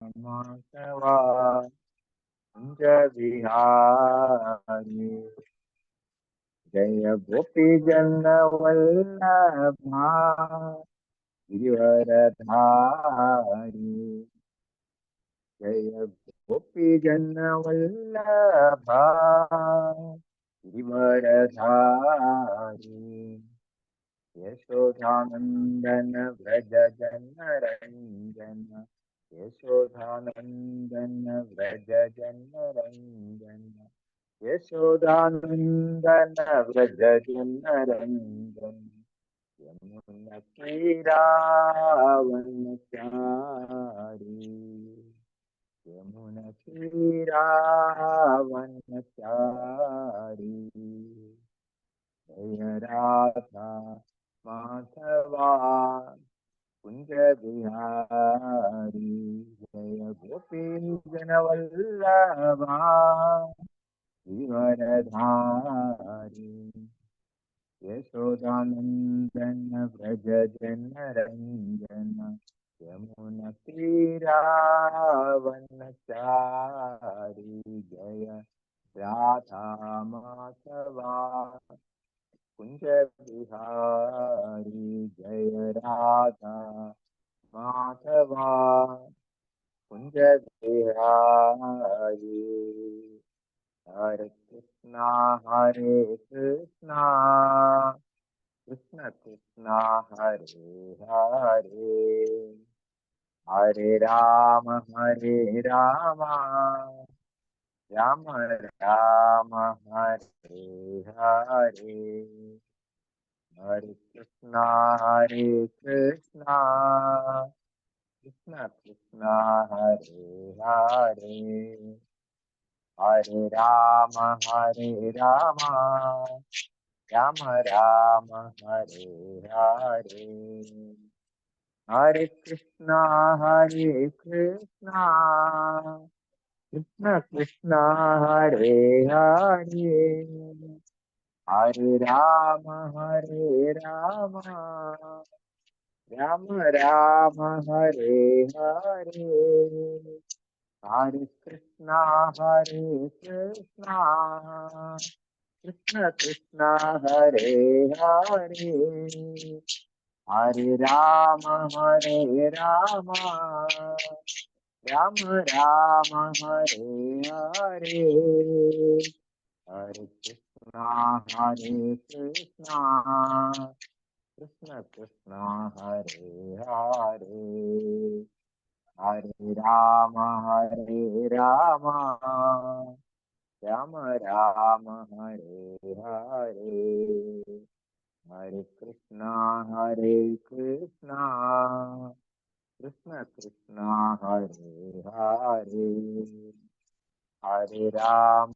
माधवा कुंज बिहारी जय गोपी जन वल्लभा गिरिवरधारी जय गोपी जन वल्लभा गिरिवरधारी यशोधानंदन व्रज जन रंजन यशोधानंदन व्रज जन रंजन यशोदानंदन व्रज जन रंजन यमुना तीरावनचारी यमुना तीरावनचारी जय राधा माधवा कुंज बिहारी जय गोपी जन वल्लभा गिरिवरधारी यशोदानंदन व्रज जन रंजन यमुना तीरावनचारी जय राधा माधवा कुंज बिहारी जय राधा माधवा कुंज बिहारी हरे कृष्णा कृष्ण कृष्णा हरे हरे हरे राम राम राम हरे हरे हरे कृष्णा कृष्ण कृष्णा हरे हरे हरे राम राम राम हरे हरे हरे कृष्णा कृष्ण कृष्णा हरे हरे हरे राम राम राम हरे हरे हरे कृष्णा कृष्ण कृष्णा हरे हरे हरे राम राम राम हरे हरे हरे कृष्णा कृष्ण कृष्णा हरे हरे हरे राम राम राम हरे हरे हरे कृष्णा कृष्ण कृष्णा हरे हरे हरे राम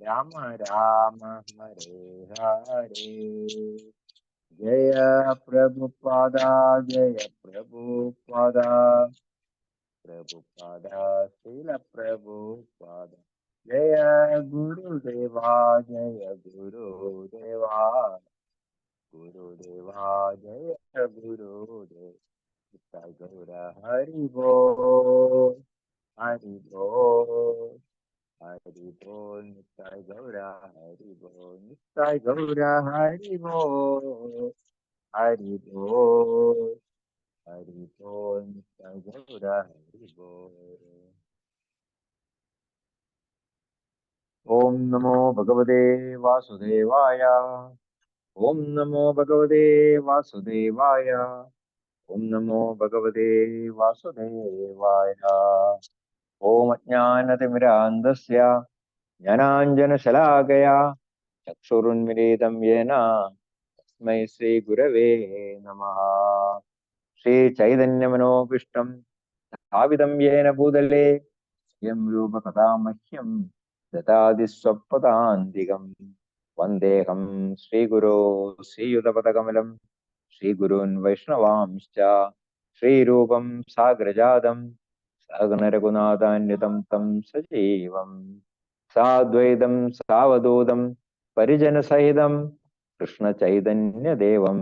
राम राम हरे हरे जय प्रभुपादा प्रभुपादा श्रील प्रभुपादा जय गुरुदेवा गुरुदेवा जय गुरुदेव गौर हरि बोल हरि बोल हरि बोल नित्य गौर हरि बोल नित्य गौर हरि बोल हरि बोल नित्य गौर हरि बोल। ओम नमो भगवते वासुदेवाय ओम नमो भगवते वासुदेवाय ओम नमो भगवते वासुदेवाय। ओम अज्ञानतिमिरान्धस्य ज्ञानाञ्जनशलाकया चक्षुरुन्मिलितं येन तस्मै श्रीगुरवे नमः। श्रीचैतन्यमनोभीष्टं स्थापितं येन भूतले यं रूपकथा मह्यं ददाति स्वपदान्तिकं वन्देऽहं श्रीगुरो श्रीयुतपदकमलं श्रीगुरून् वैष्णवांश्च श्रीरूपं साग्रजातं सहगणरघुनाथान्वितं तं सजीवं साद्वैतं सावधूतं परिजनसहितं कृष्णचैतन्यदेवं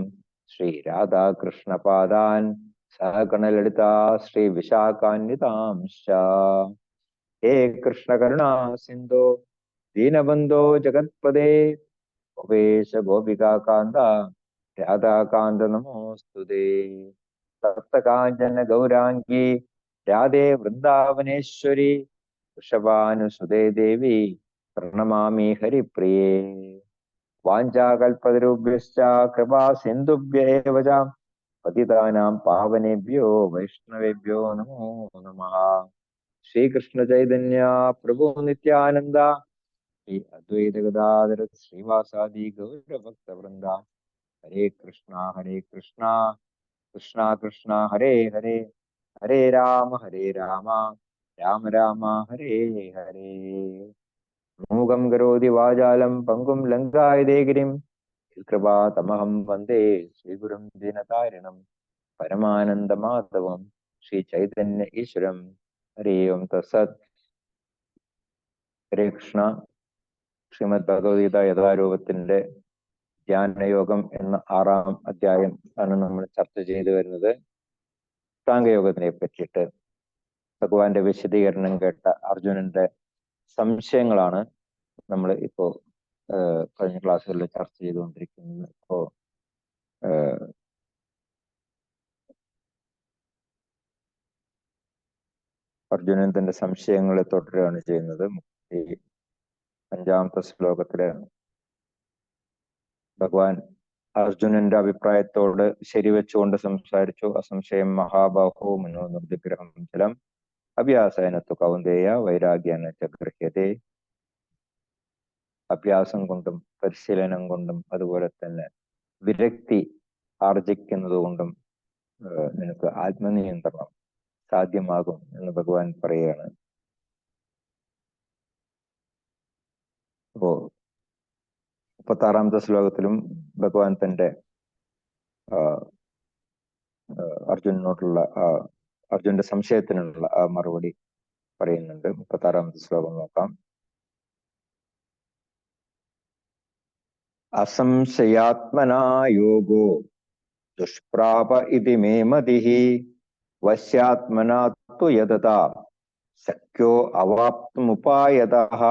श्रीराधाकृष्णपादान् सकललिता श्रीविशाखान्वितांश्च। हे कृष्ण करुणा सिन्धो दीनबन्धो जगत्पदे गोपेश गोपिका कान्त राधाकान्त नमोऽस्तुते। तप्तकाञ्चन गौराङ्गी राधे वृन्दावनेश्वरी वृषभानुसुते देवी प्रणमामि हरिप्रिये। वाञ्छाकल्पतरुभ्यश्च कृपा सिन्धुभ्य एव च पतितानां पावनेभ्यो वैष्णवेभ्यो नमो नमः। श्रीकृष्ण चैतन्य प्रभु नित्यानंद श्री अद्वैत गदाधर श्रीवासादि गौर भक्त वृंदा हरे कृष्णा कृष्णा कृष्णा हरे हरे, हरे राम राम राम हरे हरे। मूगं करोति वाचालं पंगुं लङ्घयते गिरिं कृपातमहं वन्दे श्रीगुरुं दीनतारिणं परमानन्दमाधवं श्रीचैतन्य ईश्वरं। हरि ओं तत्सत्। ഹരേ കൃഷ്ണ. ശ്രീമദ് ഭഗവത്ഗീത യഥാരൂപത്തിന്റെ ധ്യാനയോഗം എന്ന 6-ാം അധ്യായം ആണ് നമ്മൾ ചർച്ച ചെയ്തു വരുന്നത്. സാംഖ്യയോഗത്തിനെ പറ്റിയിട്ട് ഭഗവാന്റെ വിശദീകരണം കേട്ട അർജുനന്റെ സംശയങ്ങളാണ് നമ്മൾ ഇപ്പോ കഴിഞ്ഞ ക്ലാസ്സുകളിൽ ചർച്ച ചെയ്തുകൊണ്ടിരിക്കുന്നത്. ഇപ്പോ അർജുനൻ തന്റെ സംശയങ്ങളെ തുടരുകയാണ് ചെയ്യുന്നത്. 35-ാമത്തെ ശ്ലോകത്തില് ഭഗവാൻ അർജുനന്റെ അഭിപ്രായത്തോട് ശരിവെച്ചുകൊണ്ട് സംസാരിച്ചു. അസംശയം മഹാബാഹോ മനോ നിർവിഗ്രഹം ജലം അഭ്യാസേനത്തു കൗന്ദേയ വൈരാഗ്യേന ച ഗൃഹ്യതേ. അഭ്യാസം കൊണ്ടും പരിശീലനം കൊണ്ടും അതുപോലെ തന്നെ വിരക്തി ആർജിക്കുന്നത് കൊണ്ടും നിനക്ക് ആത്മനിയന്ത്രണം സാധ്യമാകും എന്ന് ഭഗവാൻ പറയുകയാണ്. അപ്പോ 36-ാമത്തെ ശ്ലോകത്തിലും ഭഗവാൻ തന്റെ അർജുനനോടുള്ള അർജുനന്റെ സംശയത്തിനുള്ള ആ മറുപടി പറയുന്നുണ്ട്. 36-ാമത്തെ ശ്ലോകം നോക്കാം. അസംശയാത്മനാ യോഗോ ദുഷ്പ്രാപ ഇതി മേ മതിഃ വശ്യാത്മനാ തു യതതാ ശക്യോ അവാപ്തുമുപായതഃ.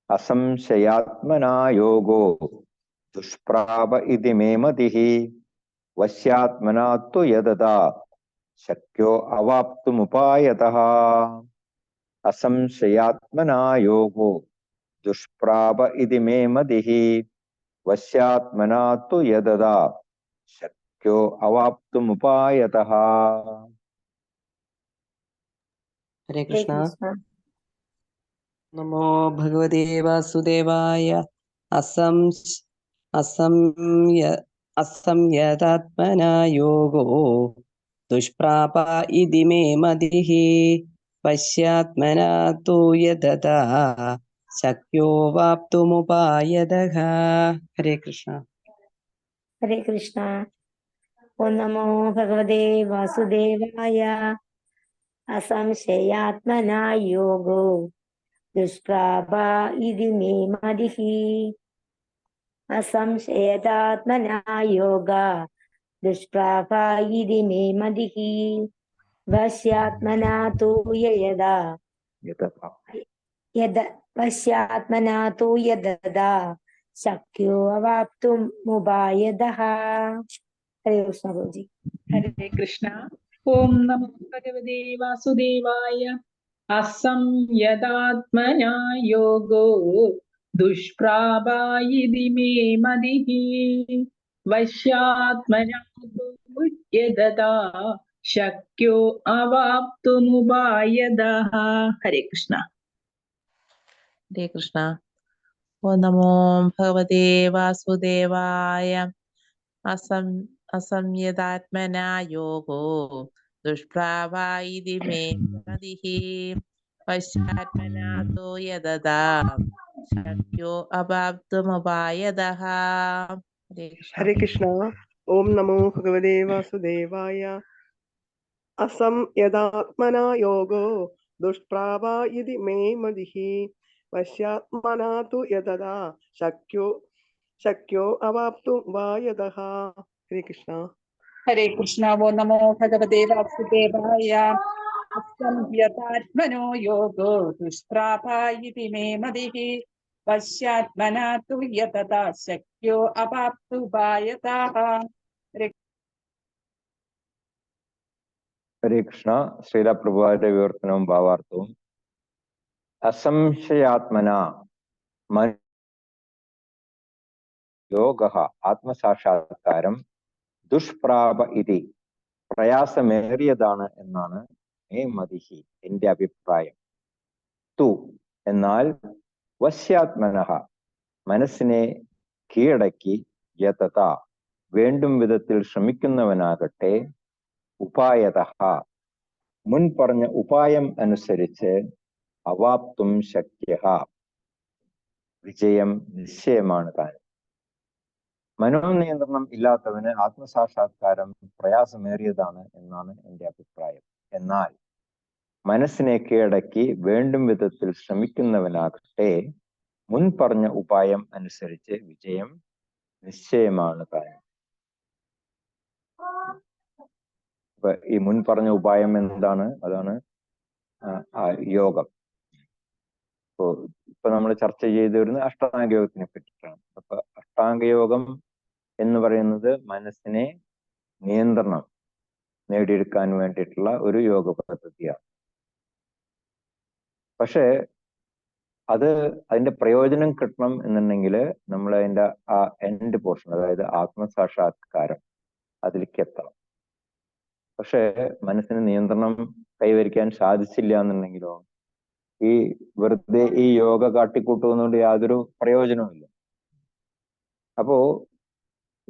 അസംശയാത്മനാ യോഗോ ദുഷ്പ്രാപ ഇതി മേ മതിഃ വശ്യാത്മനാ തു യതതാ ശക്യോ അവാപ്തുമുപായതഃ. അസംശയാത്മനാ യോഗോ ദുഷ്പ്രാപ ഇതി മേ മതിഃ വശ്യാത്മനാ തു യതതാ ശക്യോ അവാപ്തുമുപായതഃ. ഹരേ കൃഷ്ണ. നമോ ഭഗവതേ വാസുദേവായ. അസംയതാത്മനാ യോഗോ ദുഷ്പ്രാപ ഇതി മേ മതിഃ പശ്യാത്മനാ തു യതതാ ശക്യോ വാപ്തുമുപായതഃ. ഹരേ കൃഷ്ണ. ഹരേ കൃഷ്ണ. ഓം നമോ ഭഗവതേ വാസുദേവായ. അസംശയാത്മനാ യോഗോ ദുഷ്പ്രാപ ഇതി മേ മതിഃ അസംശയതാത്മനാ യോഗ ദുഷ്പ്രാപ ഇതി മേ മതിഃ വശ്യാത്മനാ തു യതതാ വശ്യാത്മനാ തു യതതാ ശക്യോ അവാപ്തുമുപായതഃ. ഹരേ കൃഷ്ണ ഗുരുജി. ഹരേ കൃഷ്ണ. ഓം നമോ ഭഗവതേ വാസുദേവായ. അസംയതാത്മനാ യോഗോ ദുഷ്പ്രാപ ഇതി മേ മതിഃ വശ്യാത്മനാ തു യതതാ ശക്യോ അവാപ്തുമുപായതഃ. ഹരേ കൃഷ്ണ. ഹരേ കൃഷ്ണ. ഓം നമോ ഭഗവതേ വാസുദേവായ. അസംയതാത്മനാ യോഗോ ദുഷ്പ്രാപ ഇതി മേ മതിഃ പശ്ചാത്മനാ തു യതതാ ശക്യോ അവാപ്തുമുപായതഃ. ഹരേ കൃഷ്ണ. ഓം നമോ ഭഗവതേ വാസുദേവായ. അസംയതാത്മനാ യോഗോ ദുഷ്പ്രാപ ഇതി മേ മതിഃ വശ്യാത്മനാ തു യതതാ ശക്യോ അവാപ്തുമുപായതഃ. ഹരേ കൃഷ്ണ. ഹരേ കൃഷ്ണ. ഓ നമോ ഭഗവതേ വാസുദേവായ. അസംയതാത്മനോ യോഗോ ദുഷ്പ്രാപായിതി മേ മതിഃ. പശ്യാത്മനാ തു യതഥാ ശക്യോ അവാപ്തുപായതഃ. ഹരേ കൃഷ്ണ. ശ്രീല പ്രഭുവാരുടെ വിവർത്തനവും ഭാവാർത്ഥവും. അസംശയാത്മന യോഗ ആത്മസാക്ഷാത്കാരം ദുഷ്പ്രാപ ഇതി പ്രയാസമേറിയതാണ് എന്നാണ് മേ മതിഹി എന്റെ അഭിപ്രായം. തു എന്നാൽ വശ്യാത്മനഃ മനസ്സിനെ കീഴടക്കി യതത വേണ്ടും വിധത്തിൽ ശ്രമിക്കുന്നവനാകട്ടെ ഉപായതഃ മുൻ പറഞ്ഞ ഉപായം അനുസരിച്ച് അവാപ്തും ശക്യഃ വിജയം നിശ്ചയമാണ് താൻ. മനോനിയന്ത്രണം ഇല്ലാത്തവന് ആത്മസാക്ഷാത്കാരം പ്രയാസമേറിയതാണ് എന്നാണ് എൻ്റെ അഭിപ്രായം. എന്നാൽ മനസ്സിനെ കീഴടക്കി വേണ്ടും വിധത്തിൽ ശ്രമിക്കുന്നവനാകട്ടെ മുൻ പറഞ്ഞ ഉപായം അനുസരിച്ച് വിജയം നിശ്ചയമാണ് താൻ. ഇപ്പൊ ഈ മുൻ പറഞ്ഞ ഉപായം എന്താണ്? അതാണ് യോഗം. ഇപ്പൊ നമ്മൾ ചർച്ച ചെയ്തു വരുന്നത് അഷ്ടാംഗയോഗത്തിനെ പറ്റിയിട്ടാണ്. അപ്പൊ അഷ്ടാംഗയോഗം എന്ന് പറയുന്നത് മനസ്സിനെ നിയന്ത്രണം നേടിയെടുക്കാൻ വേണ്ടിയിട്ടുള്ള ഒരു യോഗ പദ്ധതിയാണ്. പക്ഷെ അതിന്റെ പ്രയോജനം കിട്ടണം എന്നുണ്ടെങ്കിൽ നമ്മൾ അതിന്റെ ആ എൻഡ് പോർഷൻ, അതായത് ആത്മസാക്ഷാത്കാരം, അതിലേക്ക് എത്തണം. പക്ഷെ മനസ്സിന് നിയന്ത്രണം കൈവരിക്കാൻ സാധിച്ചില്ല എന്നുണ്ടെങ്കിലോ ഈ വെറുതെ ഈ യോഗ കാട്ടിക്കൂട്ടുന്നതുകൊണ്ട് യാതൊരു പ്രയോജനവുമില്ല. അപ്പോ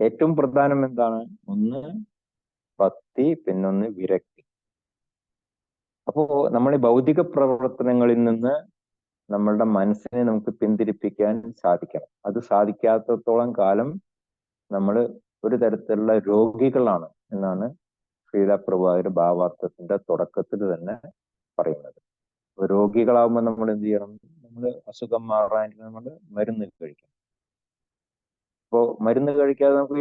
ഏറ്റവും പ്രധാനം എന്താണ്? ഒന്ന് ഭക്തി, പിന്നൊന്ന് വിരക്തി. അപ്പോ നമ്മുടെ ഭൗതിക പ്രവർത്തനങ്ങളിൽ നിന്ന് നമ്മളുടെ മനസ്സിനെ നമുക്ക് പിന്തിരിപ്പിക്കാൻ സാധിക്കണം. അത് സാധിക്കാത്തത്തോളം കാലം നമ്മൾ ഒരു തരത്തിലുള്ള രോഗികളാണ് എന്നാണ് ശ്രീല പ്രഭുപാദരുടെ ഭാവാർത്ഥത്തിന്റെ തുടക്കത്തിൽ തന്നെ പറയുന്നത്. രോഗികളാവുമ്പോൾ നമ്മൾ എന്ത് ചെയ്യണം? നമ്മൾ അസുഖം മാറാനായിട്ട് നമ്മൾ മരുന്ന് കഴിക്കണം. അപ്പോ മരുന്ന് കഴിക്കാതെ നമുക്ക്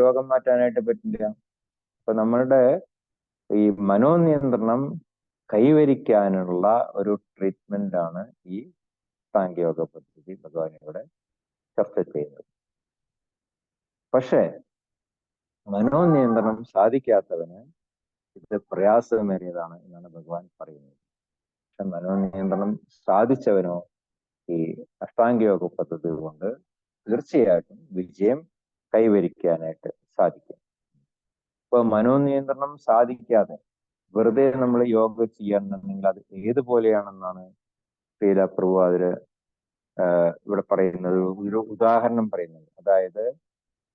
രോഗം മാറ്റാനായിട്ട് പറ്റില്ല. അപ്പൊ നമ്മളുടെ ഈ മനോനിയന്ത്രണം കൈവരിക്കാനുള്ള ഒരു ട്രീറ്റ്മെന്റ് ആണ് ഈ സാങ്കേയോഗ പദ്ധതി ഭഗവാൻ ഇവിടെ ചർച്ച ചെയ്യുന്നത്. പക്ഷേ മനോനിയന്ത്രണം സാധിക്കാത്തവന് ഇത് പ്രയാസമേറിയതാണ് എന്നാണ് ഭഗവാൻ പറയുന്നത്. പക്ഷെ മനോനിയന്ത്രണം സാധിച്ചവനോ ഈ അഷ്ടാംഗയോഗ പദ്ധതി കൊണ്ട് തീർച്ചയായിട്ടും വിജയം കൈവരിക്കാനായിട്ട് സാധിക്കും. ഇപ്പൊ മനോനിയന്ത്രണം സാധിക്കാതെ വെറുതെ നമ്മൾ യോഗ ചെയ്യാന്നുണ്ടെങ്കിൽ അത് ഏതുപോലെയാണെന്നാണ് ശ്രീല പ്രഭുപാദര് ഇവിടെ പറയുന്നത്. ഒരു ഉദാഹരണം പറയുന്നത്, അതായത്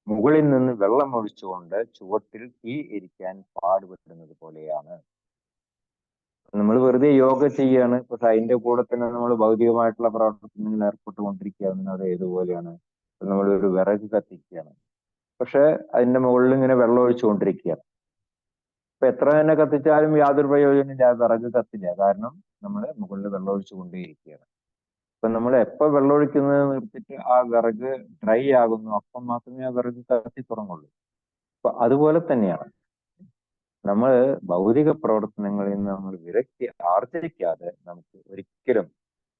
മുകളിൽ നിന്ന് വെള്ളം ഒഴിച്ചുകൊണ്ട് ചുവട്ടിൽ തീ എരിക്കാൻ പാടുപെടുന്നത് പോലെയാണ്. നമ്മൾ വെറുതെ യോഗ ചെയ്യാണ്, പക്ഷെ അതിന്റെ കൂടെ തന്നെ നമ്മൾ ഭൗതികമായിട്ടുള്ള പ്രവർത്തനങ്ങളിൽ ഏർപ്പെട്ടുകൊണ്ടിരിക്കുകയാണ്. അത് ഏതുപോലെയാണ്? നമ്മൾ ഒരു വിറക് കത്തിക്കുകയാണ്, പക്ഷെ അതിന്റെ മുകളിൽ ഇങ്ങനെ വെള്ളം ഒഴിച്ചുകൊണ്ടിരിക്കുകയാണ്. അപ്പൊ എത്ര തന്നെ കത്തിച്ചാലും യാതൊരു പ്രയോജനമില്ല, വിറക് കത്തില്ല. കാരണം നമ്മൾ മുകളിൽ വെള്ളം ഒഴിച്ചു കൊണ്ടേയിരിക്കുകയാണ്. അപ്പൊ നമ്മൾ എപ്പോ വെള്ളം ഒഴിക്കുന്നത് നിർത്തിയിട്ട് ആ വിറക് ഡ്രൈ ആകുന്നു, അപ്പം മാത്രമേ ആ വിറക് കത്തി തുടങ്ങുള്ളൂ. അപ്പൊ അതുപോലെ തന്നെയാണ് നമ്മൾ ഭൗതിക പ്രവർത്തനങ്ങളിൽ നിന്ന് നമ്മൾ വിരക്തി ആർജിക്കാതെ ഒരിക്കലും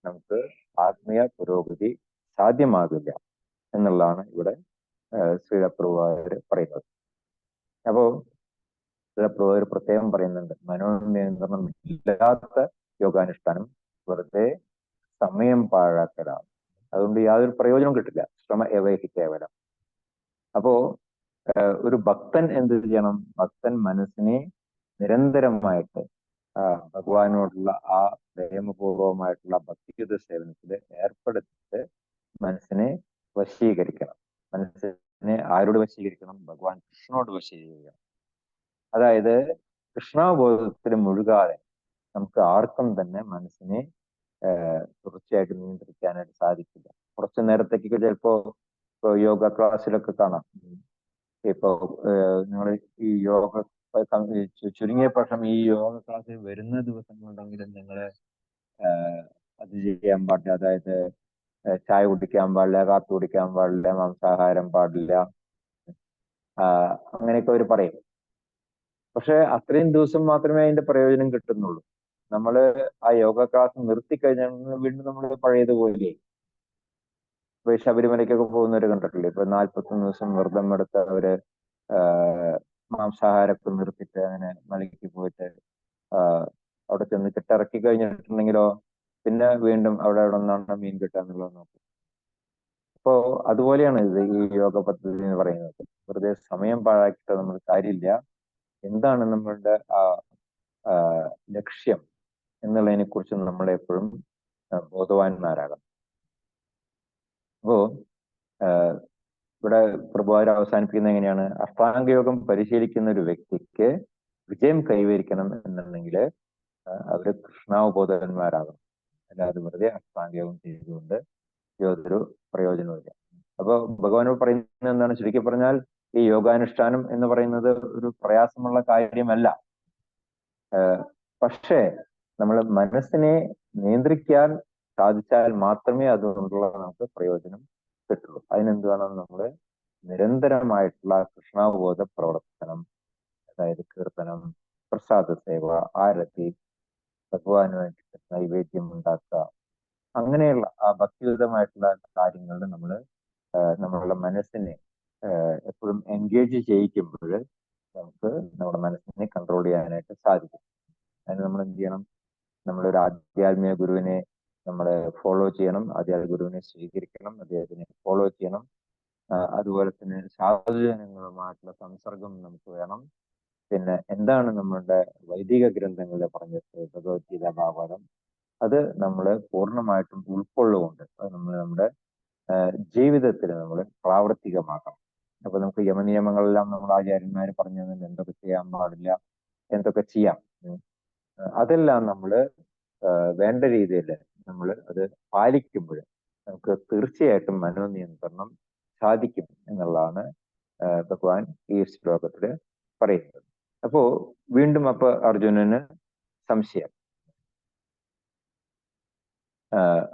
നമുക്ക് ആത്മീയ പുരോഗതി സാധ്യമാകില്ല എന്നുള്ളതാണ് ഇവിടെ ശ്രീല പ്രഭുപാദര് പറയുന്നത്. അപ്പോ ശ്രീല പ്രഭുപാദര് പ്രത്യേകം പറയുന്നുണ്ട്, മനോനിയന്ത്രണം ഇല്ലാത്ത യോഗാനുഷ്ഠാനം വെറുതെ സമയം പാഴാക്കലാണ്. അതുകൊണ്ട് യാതൊരു പ്രയോജനം കിട്ടില്ല. ശ്രമ ഏവൈഹി കേവലം. അപ്പോ ഒരു ഭക്തൻ എന്ത് ചെയ്യണം? ഭക്തൻ മനസ്സിനെ നിരന്തരമായിട്ട് ഭഗവാനോടുള്ള ആ പ്രേമപൂർവമായിട്ടുള്ള ഭക്തിയുത സേവനത്തിൽ ഏർപ്പെടുത്തിയിട്ട് മനസ്സിനെ വശീകരിക്കണം. മനസ്സിനെ ആരോട് വശീകരിക്കണം? ഭഗവാൻ കൃഷ്ണനോട് വശീകരിക്കണം. അതായത് കൃഷ്ണാബോധത്തിൽ മുഴുകാതെ നമുക്ക് ആർക്കും തന്നെ മനസ്സിനെ തുടർച്ചയായിട്ട് നിയന്ത്രിക്കാനായിട്ട് സാധിക്കില്ല. കുറച്ചു നേരത്തേക്ക് ചിലപ്പോ യോഗ ക്ലാസ്സിലൊക്കെ കാണാം. ഇപ്പോ നിങ്ങൾ ഈ യോഗ ചുരുങ്ങിയ പക്ഷം ഈ യോഗ ക്ലാസ്സിൽ വരുന്ന ദിവസങ്ങളുണ്ടെങ്കിലും നിങ്ങൾ അത് ചെയ്യാൻ പാടില്ല. അതായത് ചായ കുടിക്കാൻ പാടില്ല, കാപ്പി കുടിക്കാൻ പാടില്ല, മാംസാഹാരം പാടില്ല, അങ്ങനെയൊക്കെ അവർ പറയും. പക്ഷെ അത്രയും ദിവസം മാത്രമേ അതിന്റെ പ്രയോജനം കിട്ടുന്നുള്ളൂ. നമ്മൾ ആ യോഗ ക്ലാസ് നിർത്തിക്കഴിഞ്ഞാൽ വീണ്ടും നമ്മൾ പഴയതുപോലെ ഇപ്പൊ ശബരിമലയ്ക്കൊക്കെ പോകുന്നവര് കണ്ടിട്ടില്ലേ? ഇപ്പൊ 41 ദിവസം വ്രതം എടുത്ത് അവര് മാംസാഹാരമൊക്കെ നിർത്തിയിട്ട് അങ്ങനെ മലയ്ക്ക് പോയിട്ട് അവിടെ ചെന്ന് കെട്ടിറക്കി കഴിഞ്ഞിട്ടുണ്ടെങ്കിലോ പിന്നെ വീണ്ടും അവിടെ നിന്നാണ് മീൻ കിട്ടുക എന്നുള്ളത് നോക്കും. അപ്പോ അതുപോലെയാണ് ഇത് ഈ യോഗ പദ്ധതി എന്ന് പറയുന്നത്. വെറുതെ സമയം പാഴാക്കിയിട്ട് നമ്മൾ കാര്യമില്ല. എന്താണ് നമ്മളുടെ ആ ലക്ഷ്യം എന്നുള്ളതിനെ കുറിച്ച് നമ്മൾ എപ്പോഴും ബോധവാന്മാരാകണം. അപ്പോ ഇവിടെ പ്രഭുവാർ അവസാനിപ്പിക്കുന്നത് എങ്ങനെയാണ്? അഷ്ടാംഗയോഗം പരിശീലിക്കുന്ന ഒരു വ്യക്തിക്ക് വിജയം കൈവരിക്കണം എന്നുണ്ടെങ്കിൽ അവര് കൃഷ്ണാവബോധന്മാരാകണം. അല്ലാതെ വെറുതെ അഷ്ടാംഗയോഗം ചെയ്തുകൊണ്ട് യാതൊരു പ്രയോജനമില്ല. അപ്പൊ ഭഗവാനോട് പറയുന്നത് എന്താണ്? ചുരുക്കി പറഞ്ഞാൽ ഈ യോഗാനുഷ്ഠാനം എന്ന് പറയുന്നത് ഒരു പ്രയാസമുള്ള കാര്യമല്ല. പക്ഷേ നമ്മൾ മനസ്സിനെ നിയന്ത്രിക്കാൻ സാധിച്ചാൽ മാത്രമേ അതുകൊണ്ടുള്ള നമുക്ക് പ്രയോജനം കിട്ടുള്ളൂ. അതിനെന്താണ്? നമ്മൾ നിരന്തരമായിട്ടുള്ള കൃഷ്ണാവബോധ പ്രവർത്തനം, അതായത് കീർത്തനം, പ്രസാദ സേവ, ആരതി, ഭഗവാന് വേണ്ടിയിട്ട് നൈവേദ്യം ഉണ്ടാക്കുക, അങ്ങനെയുള്ള ആ ഭക്തിയുതമായിട്ടുള്ള കാര്യങ്ങളിൽ നമ്മൾ നമ്മളുടെ മനസ്സിനെ എപ്പോഴും എൻഗേജ് ചെയ്യിക്കുമ്പോൾ നമുക്ക് നമ്മുടെ മനസ്സിനെ കൺട്രോൾ ചെയ്യാനായിട്ട് സാധിക്കും. അതിന് നമ്മൾ എന്ത് ചെയ്യണം? നമ്മളൊരു ആധ്യാത്മിക ഗുരുവിനെ നമ്മൾ ഫോളോ ചെയ്യണം, ആധ്യാത്മിക ഗുരുവിനെ സ്വീകരിക്കണം, അദ്ദേഹത്തിനെ ഫോളോ ചെയ്യണം. അതുപോലെ തന്നെ സാധുജനങ്ങളുമായിട്ടുള്ള സംസർഗം നമുക്ക് വേണം. പിന്നെ എന്താണ് നമ്മളുടെ വൈദിക ഗ്രന്ഥങ്ങളിൽ പറഞ്ഞത്, ഭഗവത്ഗീത, ഭാഗവതം, അത് നമ്മൾ പൂർണ്ണമായിട്ടും ഉൾക്കൊള്ളുകൊണ്ട് അത് നമ്മൾ നമ്മുടെ ജീവിതത്തിൽ നമ്മൾ പ്രാവർത്തികമാക്കണം. അപ്പൊ നമുക്ക് യമനിയമങ്ങളെല്ലാം നമ്മൾ ആചാര്യന്മാർ പറഞ്ഞു തന്നിട്ട് എന്തൊക്കെ ചെയ്യാൻ പാടില്ല, എന്തൊക്കെ ചെയ്യാം, അതെല്ലാം നമ്മൾ വേണ്ട രീതിയിൽ നമ്മൾ അത് പാലിക്കുമ്പോൾ നമുക്ക് തീർച്ചയായിട്ടും മനോനിയന്ത്രണം സാധിക്കും എന്നുള്ളതാണ് ഭഗവാൻ ഈ ശ്ലോകത്തിൽ പറയുന്നത്. അപ്പോ വീണ്ടും അപ്പൊ അർജുനന് സംശയം.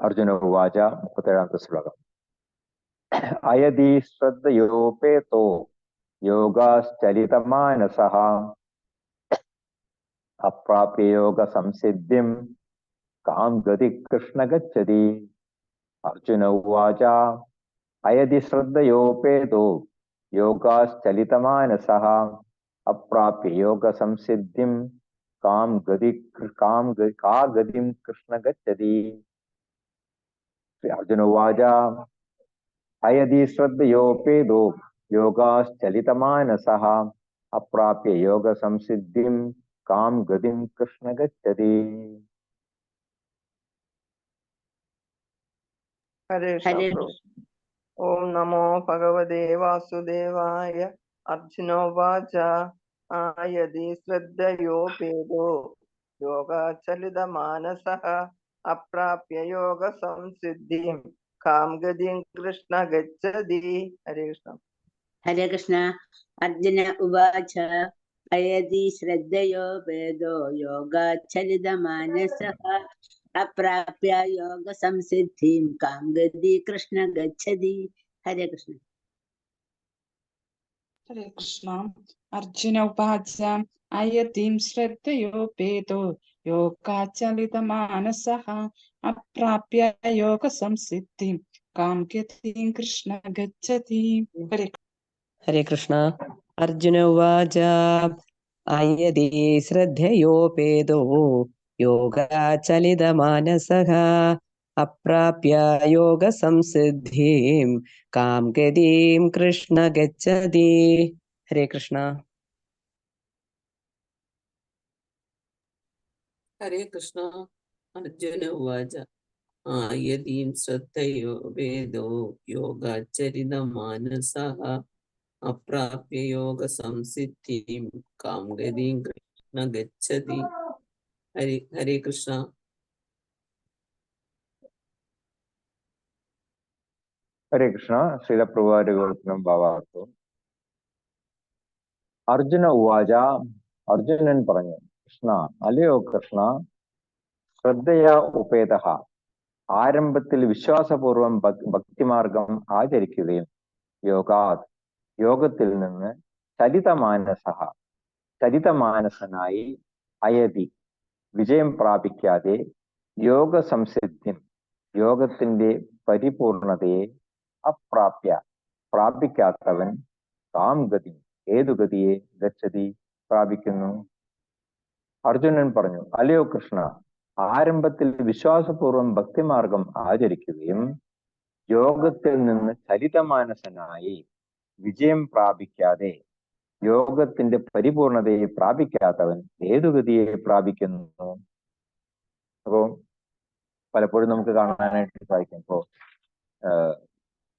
അർജുന ഉവാച, 37ാമത്തെ ശ്ലോകം. അയതി ശ്രദ്ധയോപേതോ യോഗാശ്ചലിതമാനസഃ അപ്രാപ്യ യോഗ സംസിദ്ധിം കാം ഗതി കൃഷ്ണ ഗച്ഛതി. അർജുന ഉവാച അയതി ശ്രദ്ധയോപേതോ യോഗാശ്ചലിതമാനസഃ അപ്രാപ്യ യോഗ സംസിദ്ധിം കാ ഗതിം കൃഷ്ണ ഗച്ഛതി. അർജുന ഉവാച അയതി ശ്രദ്ധയോപേതോ യോഗാശ്ചലിതമാനസഃ അപ്രാപ്യ യോഗ സംസിദ്ധിം കാം ഗതിം കൃഷ്ണ ഗച്ഛതി. ഹരേ കൃഷ്ണ. ഓം നമോ ഭഗവതേ വാസുദേവായ. അർജുനോവാച ആയതി ശ്രദ്ധയോപേതോ യോഗാചലിതമാനസഃ അപ്രാപ്യ യോഗ സംസിദ്ധിം കാം ഗതിം കൃഷ്ണ ഗച്ഛതി. ഹരേ കൃഷ്ണ. ഹരേ കൃഷ്ണ. അർജുന ഉവാച അയതി ശ്രദ്ധയോപേതോ യോഗാചലിതമാനസഃ അപ്രാപ്യ യോഗ സംസിദ്ധിം കാം ഗതി കൃഷ്ണ ഗച്ഛതി. ഹരേ കൃഷ്ണ. ഹരേ കൃഷ്ണ. അർജുന ഉവാച അയതിം ശ്രദ്ധയോപേതോ യോഗാചലിതമാനസഃ അപ്രാപ്യ യോഗ സംസിദ്ധിം കാം ഗതിം കൃഷ്ണ ഗച്ഛതി. ഹരേ കൃഷ്ണ. അർജുന ഉവാച അയതി ശ്രദ്ധയോപേതോ യോഗാചലിതമാനസഃ അപ്രാപ്യ യോഗ സംസിദ്ധിം കാം ഗതിം കൃഷ്ണ ഗച്ഛതി. ഹരേ കൃഷ്ണ. ഹരേ കൃഷ്ണ. അർജുന ഉവാച ആയതീം ശ്രദ്ധയോപേതോ യോഗാചരിതമാനസഃ അപ്രാപ്യ യോഗ സംസിദ്ധിം കാം ഗതിം കൃഷ്ണ ഗച്ഛതി. ഹരേ കൃഷ്ണ. ഹരേ കൃഷ്ണ. ശ്രീലപ്രഭുവാദികളും ഭാവാർത്ഥവും. അർജുന ഉവാച, അർജുനൻ പറഞ്ഞു, കൃഷ്ണ, അല്ലയോ കൃഷ്ണ, ശ്രദ്ധയാ ഉപേതഃ, ആരംഭത്തിൽ വിശ്വാസപൂർവം ഭക്തിമാർഗം ആചരിക്കുകയും യോഗാത്, യോഗത്തിൽ നിന്ന് ചലിതമാനസഃ, ചരിതമാനസനായി അയതി വിജയം പ്രാപിക്കാതെ യോഗ സംസിദ്ധി യോഗത്തിന്റെ പരിപൂർണതയെ അപ്രാപ്യ പ്രാപിക്കാത്തവൻ കാം ഗതി ഏതു ഗതിയെ ഗച്ഛതി പ്രാപിക്കുന്നു. അർജുനൻ പറഞ്ഞു, അല്ലയോ കൃഷ്ണ, ആരംഭത്തിൽ വിശ്വാസപൂർവം ഭക്തിമാർഗം ആചരിക്കുകയും യോഗത്തിൽ നിന്ന് ചലിതമാനസനായി വിജയം പ്രാപിക്കാതെ യോഗത്തിന്റെ പരിപൂർണതയെ പ്രാപിക്കാത്തവൻ ഏതു ഗതിയെ പ്രാപിക്കുന്നു. അപ്പോ പലപ്പോഴും നമുക്ക് കാണാനായിട്ട് സാധിക്കും. ഇപ്പോ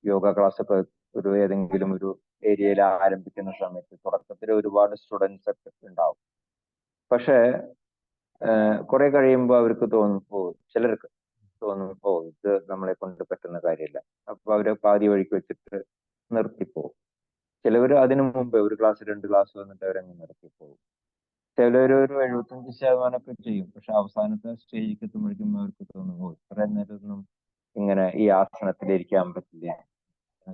യോഗ ക്ലാസ് ഒക്കെ ഒരു ഏതെങ്കിലും ഒരു ഏരിയയിൽ ആരംഭിക്കുന്ന സമയത്ത് തുടക്കത്തിൽ ഒരുപാട് സ്റ്റുഡൻസ് ഒക്കെ ഉണ്ടാവും. പക്ഷെ കുറെ കഴിയുമ്പോൾ അവർക്ക് തോന്നുമ്പോ ചിലർക്ക് തോന്നുമ്പോ ഇത് നമ്മളെ കൊണ്ട് പറ്റുന്ന കാര്യമില്ല. അപ്പൊ അവര് പാതി വഴിക്ക് വെച്ചിട്ട് നിർത്തിപ്പോവും. ചിലവർ അതിനു മുമ്പ് ഒരു ക്ലാസ് 2 ക്ലാസ് വന്നിട്ട് അവരങ്ങ് നിർത്തിപ്പോവും. ചിലവർ ഒരു 75% ചെയ്യും. പക്ഷെ അവസാനത്തെ സ്റ്റേജിലേക്ക് എത്തുമ്പോഴേക്കും അവർക്ക് തോന്നുന്നു ഇത്ര നേരമൊന്നും ഇങ്ങനെ ഈ ആസനത്തിൽ ഇരിക്കാൻ പറ്റില്ല,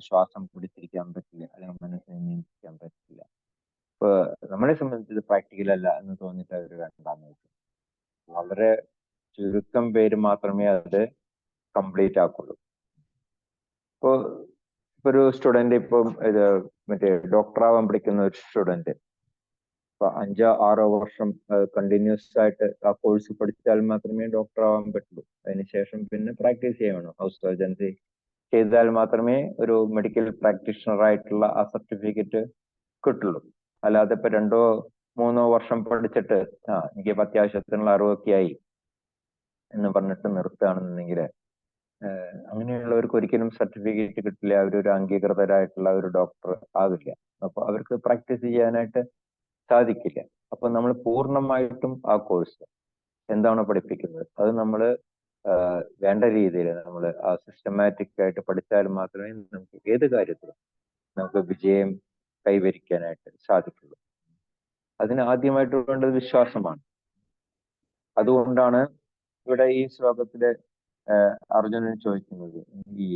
ശ്വാസം പിടിച്ചിരിക്കാൻ പറ്റില്ല, അല്ലെങ്കിൽ മനസ്സിനെ നിയന്ത്രിക്കാൻ പറ്റില്ല. ഇപ്പൊ നമ്മളെ സംബന്ധിച്ച് ഇത് പ്രാക്ടിക്കൽ അല്ല എന്ന് തോന്നിയിട്ട് അവർ വേണ്ടാന്ന് വെച്ചു. വളരെ ചുരുക്കം പേര് മാത്രമേ അത് കംപ്ലീറ്റ് ആക്കുള്ളൂ. ഇപ്പൊ ഒരു സ്റ്റുഡന്റ് ഇപ്പം ഇത് മറ്റേ ഡോക്ടറാവാൻ പഠിക്കുന്ന ഒരു സ്റ്റുഡന്റ് ഇപ്പൊ 5-6 വർഷം കണ്ടിന്യൂസ് ആയിട്ട് ആ കോഴ്സ് പഠിച്ചാൽ മാത്രമേ ഡോക്ടറാവാൻ പറ്റുള്ളൂ. അതിനുശേഷം പിന്നെ പ്രാക്ടീസ് ചെയ്യണം. ഹൗസ് സർജൻസി ചെയ്താൽ മാത്രമേ ഒരു മെഡിക്കൽ പ്രാക്ടീഷണർ ആയിട്ടുള്ള ആ സർട്ടിഫിക്കറ്റ് കിട്ടുള്ളൂ. അല്ലാതെ ഇപ്പൊ 2-3 വർഷം പഠിച്ചിട്ട് എനിക്ക് അത്യാവശ്യത്തിനുള്ള അറിവൊക്കെ ആയി എന്ന് പറഞ്ഞിട്ട് നിർത്തുകയാണെന്നുണ്ടെങ്കിൽ അങ്ങനെയുള്ളവർക്ക് ഒരിക്കലും സർട്ടിഫിക്കറ്റ് കിട്ടില്ല. അവരൊരു അംഗീകൃതരായിട്ടുള്ള ഒരു ഡോക്ടർ ആവില്ല. അപ്പൊ അവർക്ക് പ്രാക്ടീസ് ചെയ്യാനായിട്ട് സാധിക്കില്ല. അപ്പൊ നമ്മൾ പൂർണ്ണമായിട്ടും ആ കോഴ്സ് എന്താണ് പഠിപ്പിക്കുന്നത് അത് നമ്മൾ വേണ്ട രീതിയിൽ നമ്മൾ ആ സിസ്റ്റമാറ്റിക് ആയിട്ട് പഠിച്ചാൽ മാത്രമേ നമുക്ക് ഏത് കാര്യത്തിലും നമുക്ക് വിജയം കൈവരിക്കാനായിട്ട് സാധിക്കുള്ളൂ. അതിന് ആദ്യമായിട്ട് വേണ്ടത് വിശ്വാസമാണ്. അതുകൊണ്ടാണ് ഇവിടെ ഈ ശ്ലോകത്തില് അർജുനൻ ചോദിക്കുന്നത് ഈ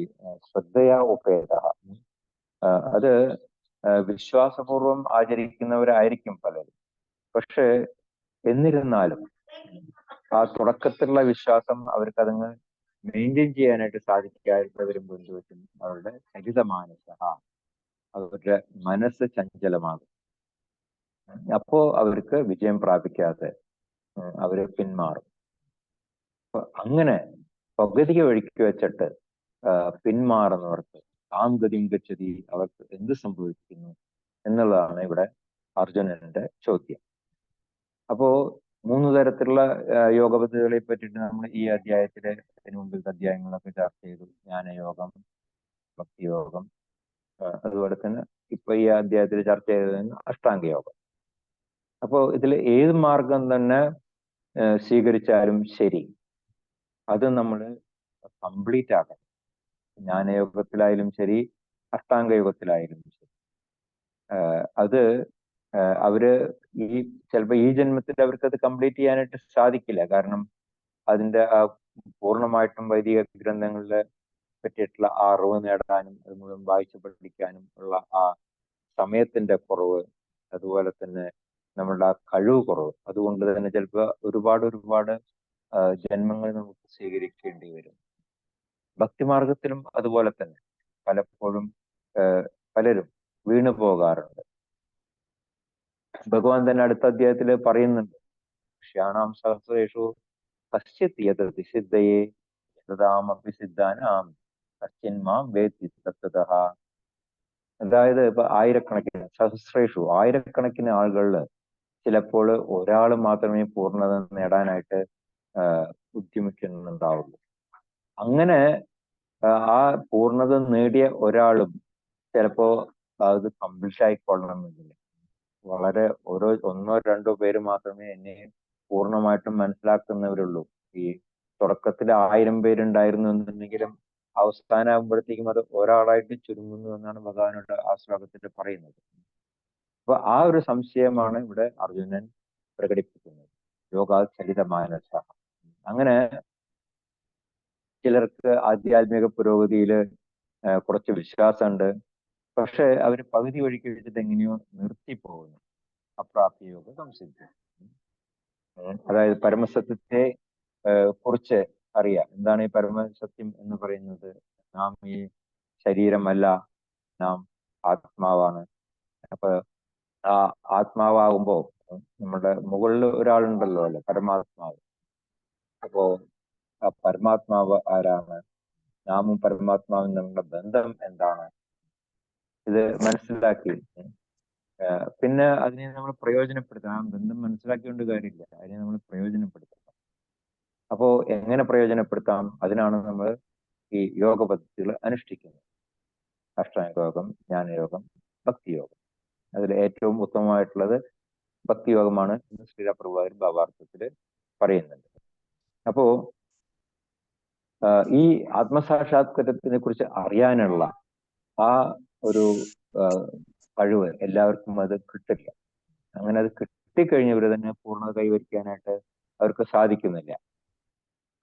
ശ്രദ്ധയാ ഉപേത, അത് വിശ്വാസപൂർവം ആചരിക്കുന്നവരായിരിക്കും പലരും. പക്ഷെ എന്നിരുന്നാലും ആ തുടക്കത്തിലുള്ള വിശ്വാസം അവർക്ക് അതങ്ങ് മെയിൻറ്റെയിൻ ചെയ്യാനായിട്ട് സാധിക്കാതെ വരുമ്പോഴേക്കും അവരുടെ ചരിതമാനസ, അവരുടെ മനസ്സ് ചഞ്ചലമാകും. അപ്പോ അവർക്ക് വിജയം പ്രാപിക്കാതെ അവര് പിന്മാറും. അപ്പൊ അങ്ങനെ പകുതിക്ക് വഴിക്ക് വെച്ചിട്ട് പിന്മാറുന്നവർക്ക് താം ഗതിം ഗച്ഛതി, അവർക്ക് എന്ത് സംഭവിക്കുന്നു എന്നുള്ളതാണ് ഇവിടെ അർജുനന്റെ ചോദ്യം. അപ്പോ 3 തരത്തിലുള്ള യോഗ പദ്ധതികളെ പറ്റിയിട്ട് നമ്മൾ ഈ അധ്യായത്തിലെ മുമ്പിലത്തെ അധ്യായങ്ങളൊക്കെ ചർച്ച ചെയ്തു. ജ്ഞാനയോഗം, ഭക്തിയോഗം, അതുപോലെ തന്നെ ഇപ്പൊ ഈ അധ്യായത്തിൽ ചർച്ച ചെയ്തത് അഷ്ടാംഗ യോഗം. അപ്പോ ഇതിൽ ഏത് മാർഗം തന്നെ സ്വീകരിച്ചാലും ശരി, അത് നമ്മൾ കംപ്ലീറ്റ് ആക്കണം. ജ്ഞാനയോഗത്തിലായാലും ശരി, അഷ്ടാംഗ യോഗത്തിലായാലും ശരി. അത് അവര് ചിലപ്പോ ഈ ജന്മത്തിൽ അവർക്ക് അത് കംപ്ലീറ്റ് ചെയ്യാനായിട്ട് സാധിക്കില്ല. കാരണം അതിന്റെ പൂർണ്ണമായിട്ടും വൈദിക ഗ്രന്ഥങ്ങളിലെ പറ്റിയിട്ടുള്ള ആ അറിവ് നേടാനും അത് മുഴുവൻ വായിച്ചു പഠിക്കാനും ഉള്ള ആ സമയത്തിന്റെ കുറവ്, അതുപോലെ തന്നെ നമ്മളുടെ ആ കഴിവ് കുറവ്, അതുകൊണ്ട് തന്നെ ചിലപ്പോൾ ഒരുപാട് ജന്മങ്ങൾ നമുക്ക് സ്വീകരിക്കേണ്ടി വരും. ഭക്തിമാർഗത്തിലും അതുപോലെ തന്നെ പലപ്പോഴും പലരും വീണു പോകാറുണ്ട്. ഭഗവാൻ തന്നെ അടുത്ത അധ്യായത്തിൽ പറയുന്നുണ്ട്, ക്ഷാണാം സഹസ്രേഷു കശ്ചിത് യതതി സിദ്ധയേ യതാമപി സിദ്ധാനാം കശ്ചിന്മാം വേത്തി തത്വതഃ. അതായത് ഇപ്പൊ ആയിരക്കണക്കിന് ആളുകളിൽ ചിലപ്പോൾ ഒരാൾ മാത്രമേ പൂർണ്ണത നേടാനായിട്ട് ബുദ്ധിമുട്ടുന്നുണ്ടാവുള്ളൂ. അങ്ങനെ ആ പൂർണ്ണത നേടിയ ഒരാളും ചിലപ്പോ അത് കംപ്ലീറ്റ് ആയിക്കൊള്ളണമെന്നില്ല. വളരെ 1-2 പേര് മാത്രമേ എന്നെ പൂർണ്ണമായിട്ടും മനസ്സിലാക്കുന്നവരുള്ളൂ. ഈ തുടക്കത്തിൽ 1000 പേരുണ്ടായിരുന്നു എന്നുണ്ടെങ്കിലും അവസാനമാകുമ്പോഴത്തേക്കും അത് ഒരാളായിട്ട് ചുരുങ്ങുന്നു എന്നാണ് ഭഗവാനോട് ആ ശ്ലോകത്തിൽ പറയുന്നത്. അപ്പൊ ആ ഒരു സംശയമാണ് ഇവിടെ അർജുനൻ പ്രകടിപ്പിക്കുന്നത്. യോഗാചലിത മാനസ. അങ്ങനെ ചിലർക്ക് ആധ്യാത്മിക പുരോഗതിയിൽ കുറച്ച് വിശ്വാസമുണ്ട്. പക്ഷെ അവർ പകുതി വഴിക്ക് വെച്ചിട്ട് എങ്ങനെയോ നിർത്തിപ്പോകുന്നു. അപ്രാപ്യയോഗ സംസിദ്ധി. അതായത് പരമസത്യത്തെ കുറിച്ച് അറിയാം. എന്താണ് ഈ പരമസത്യം എന്ന് പറയുന്നത്? നാം ഈ ശരീരമല്ല, നാം ആത്മാവാണ്. അപ്പൊ ആ ആത്മാവാകുമ്പോ നമ്മുടെ മുകളിൽ ഒരാളുണ്ടല്ലോ അല്ലെ, പരമാത്മാവ്. അപ്പോ ആ പരമാത്മാവ് ആരാണ്? നാമും പരമാത്മാവും തമ്മിലുള്ള ബന്ധം എന്താണ്? ഇത് മനസ്സിലാക്കി പിന്നെ അതിനെ നമ്മൾ പ്രയോജനപ്പെടുത്തണം. ആ ബന്ധം മനസ്സിലാക്കിക്കൊണ്ട് കാര്യമില്ല, അതിനെ നമ്മൾ പ്രയോജനപ്പെടുത്തണം. അപ്പോ എങ്ങനെ പ്രയോജനപ്പെടുത്താം? അതിനാണ് നമ്മൾ ഈ യോഗ പദ്ധതികൾ അനുഷ്ഠിക്കുന്നത്. അഷ്ടാംഗയോഗം, ജ്ഞാനയോഗം, ഭക്തിയോഗം. അതിൽ ഏറ്റവും ഉത്തമമായിട്ടുള്ളത് ഭക്തിയോഗമാണ് എന്ന് ശ്രീരാപ്രഭുപാദർ ഭാവാർത്ഥത്തിൽ പറയുന്നുണ്ട്. അപ്പോ ഈ ആത്മസാക്ഷാത്കാരത്തിനെ കുറിച്ച് അറിയാനുള്ള ആ ഒരു കഴിവ് എല്ലാവർക്കും അത് കിട്ടില്ല. അങ്ങനെ അത് കിട്ടിക്കഴിഞ്ഞവർ തന്നെ പൂർണ്ണത കൈവരിക്കാനായിട്ട് അവർക്ക് സാധിക്കുന്നില്ല.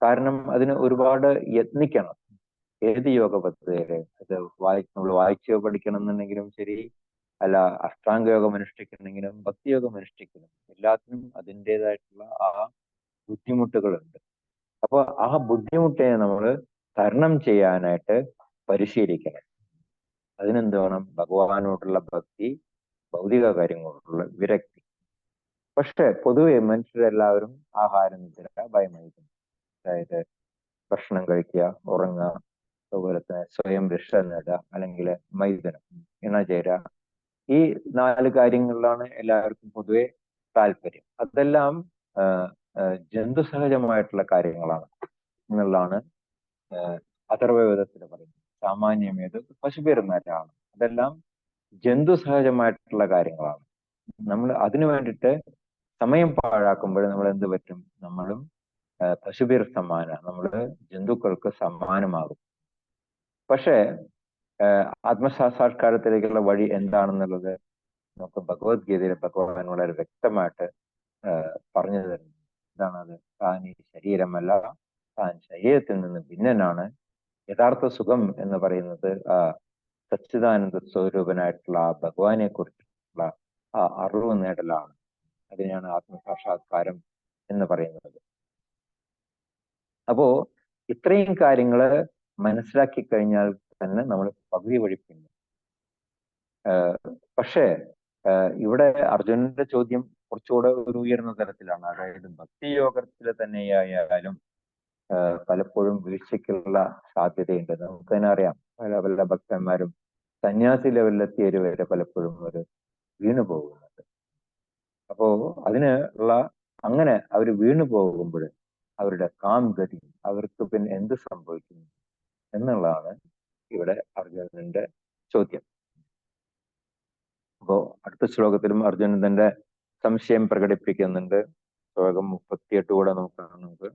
കാരണം അതിന് ഒരുപാട് യത്നിക്കണം. ഏത് യോഗ പദ്ധതിയില് അത് നമ്മൾ വായിച്ച് പഠിക്കണം എന്നുണ്ടെങ്കിലും ശരി, അല്ല അഷ്ടാംഗയോഗം അനുഷ്ഠിക്കണമെങ്കിലും ഭക്തിയോഗം അനുഷ്ഠിക്കണം, എല്ലാത്തിനും അതിൻ്റെതായിട്ടുള്ള ആ ബുദ്ധിമുട്ടുകളുണ്ട്. അപ്പൊ ആ ബുദ്ധിമുട്ടിനെ നമ്മൾ തരണം ചെയ്യാനായിട്ട് പരിശീലിക്കണം. അതിനെന്ത് വേണം? ഭഗവാനോടുള്ള ഭക്തി, ഭൗതിക കാര്യങ്ങളോടുള്ള വിരക്തി. പക്ഷെ പൊതുവെ മനുഷ്യരെല്ലാവരും ആഹാരം, നിദ്ര, ഭയമൈതും, അതായത് ഭക്ഷണം കഴിക്കുക, ഉറങ്ങുക, അതുപോലെ തന്നെ സ്വയം രക്ഷ നേടുക, അല്ലെങ്കിൽ മൈഥുനം, ഇണചേരുക, ഈ 4 കാര്യങ്ങളിലാണ് എല്ലാവർക്കും പൊതുവെ താല്പര്യം. അതെല്ലാം ജന്തുസഹജമായിട്ടുള്ള കാര്യങ്ങളാണ് എന്നുള്ളതാണ് അഥർവവേദത്തിൽ പറയുന്നത്. സാമാന്യമേത് പശുപേരുന്നവരാണ്. അതെല്ലാം ജന്തുസഹജമായിട്ടുള്ള കാര്യങ്ങളാണ്. നമ്മൾ അതിനു വേണ്ടിയിട്ട് സമയം പാഴാക്കുമ്പോൾ നമ്മൾ എന്ത് പറ്റും? നമ്മളും പശുപേർ സമാന, നമ്മള് ജന്തുക്കൾക്ക് സമാനമാകും. പക്ഷേ ആത്മസാക്ഷാത്കാരത്തിലേക്കുള്ള വഴി എന്താണെന്നുള്ളത് നമുക്ക് ഭഗവത്ഗീതയിൽ ഭഗവാൻ വളരെ വ്യക്തമായിട്ട് പറഞ്ഞു തരുന്നു. എന്താണത്? താൻ ഈ ശരീരമല്ല, താൻ ശരീരത്തിൽ നിന്ന് ഭിന്നനാണ്. യഥാർത്ഥ സുഖം എന്ന് പറയുന്നത് ആ സച്ചിദാനന്ദ സ്വരൂപനായിട്ടുള്ള ആ ഭഗവാനെ കുറിച്ചുള്ള ആ അറിവ് നേടലാണ്. അതിനെയാണ് ആത്മസാക്ഷാത്കാരം എന്ന് പറയുന്നത്. അപ്പോ ഇത്രയും കാര്യങ്ങള് മനസ്സിലാക്കി കഴിഞ്ഞാൽ തന്നെ നമ്മൾ പകുതി വഴി പിന്നു. പക്ഷേ ഇവിടെ അർജുനന്റെ ചോദ്യം കുറച്ചുകൂടെ ഒരു ഉയർന്ന തലത്തിലാണ്. അതായത് ഭക്തിയോഗത്തിൽ തന്നെയായാലും പലപ്പോഴും വീഴ്ചയ്ക്കുള്ള സാധ്യതയുണ്ട്. നമുക്ക് തന്നെ അറിയാം, പല ഭക്തന്മാരും സന്യാസി ലെവലിലെത്തിയവര് വരെ പലപ്പോഴും അവർ വീണു പോകുന്നുണ്ട്. അപ്പോ അതിന് ഉള്ള അങ്ങനെ അവർ വീണു പോകുമ്പോൾ അവരുടെ കാംഗതി, അവർക്ക് പിന്നെ എന്ത് സംഭവിക്കുന്നു എന്നുള്ളതാണ് ഇവിടെ അർജുനന്റെ ചോദ്യം. അപ്പോ അടുത്ത ശ്ലോകത്തിലും അർജുനൻ തന്റെ സംശയം പ്രകടിപ്പിക്കുന്നുണ്ട്. ശ്ലോകം 38 കൂടെ നോക്കാം നമുക്ക്.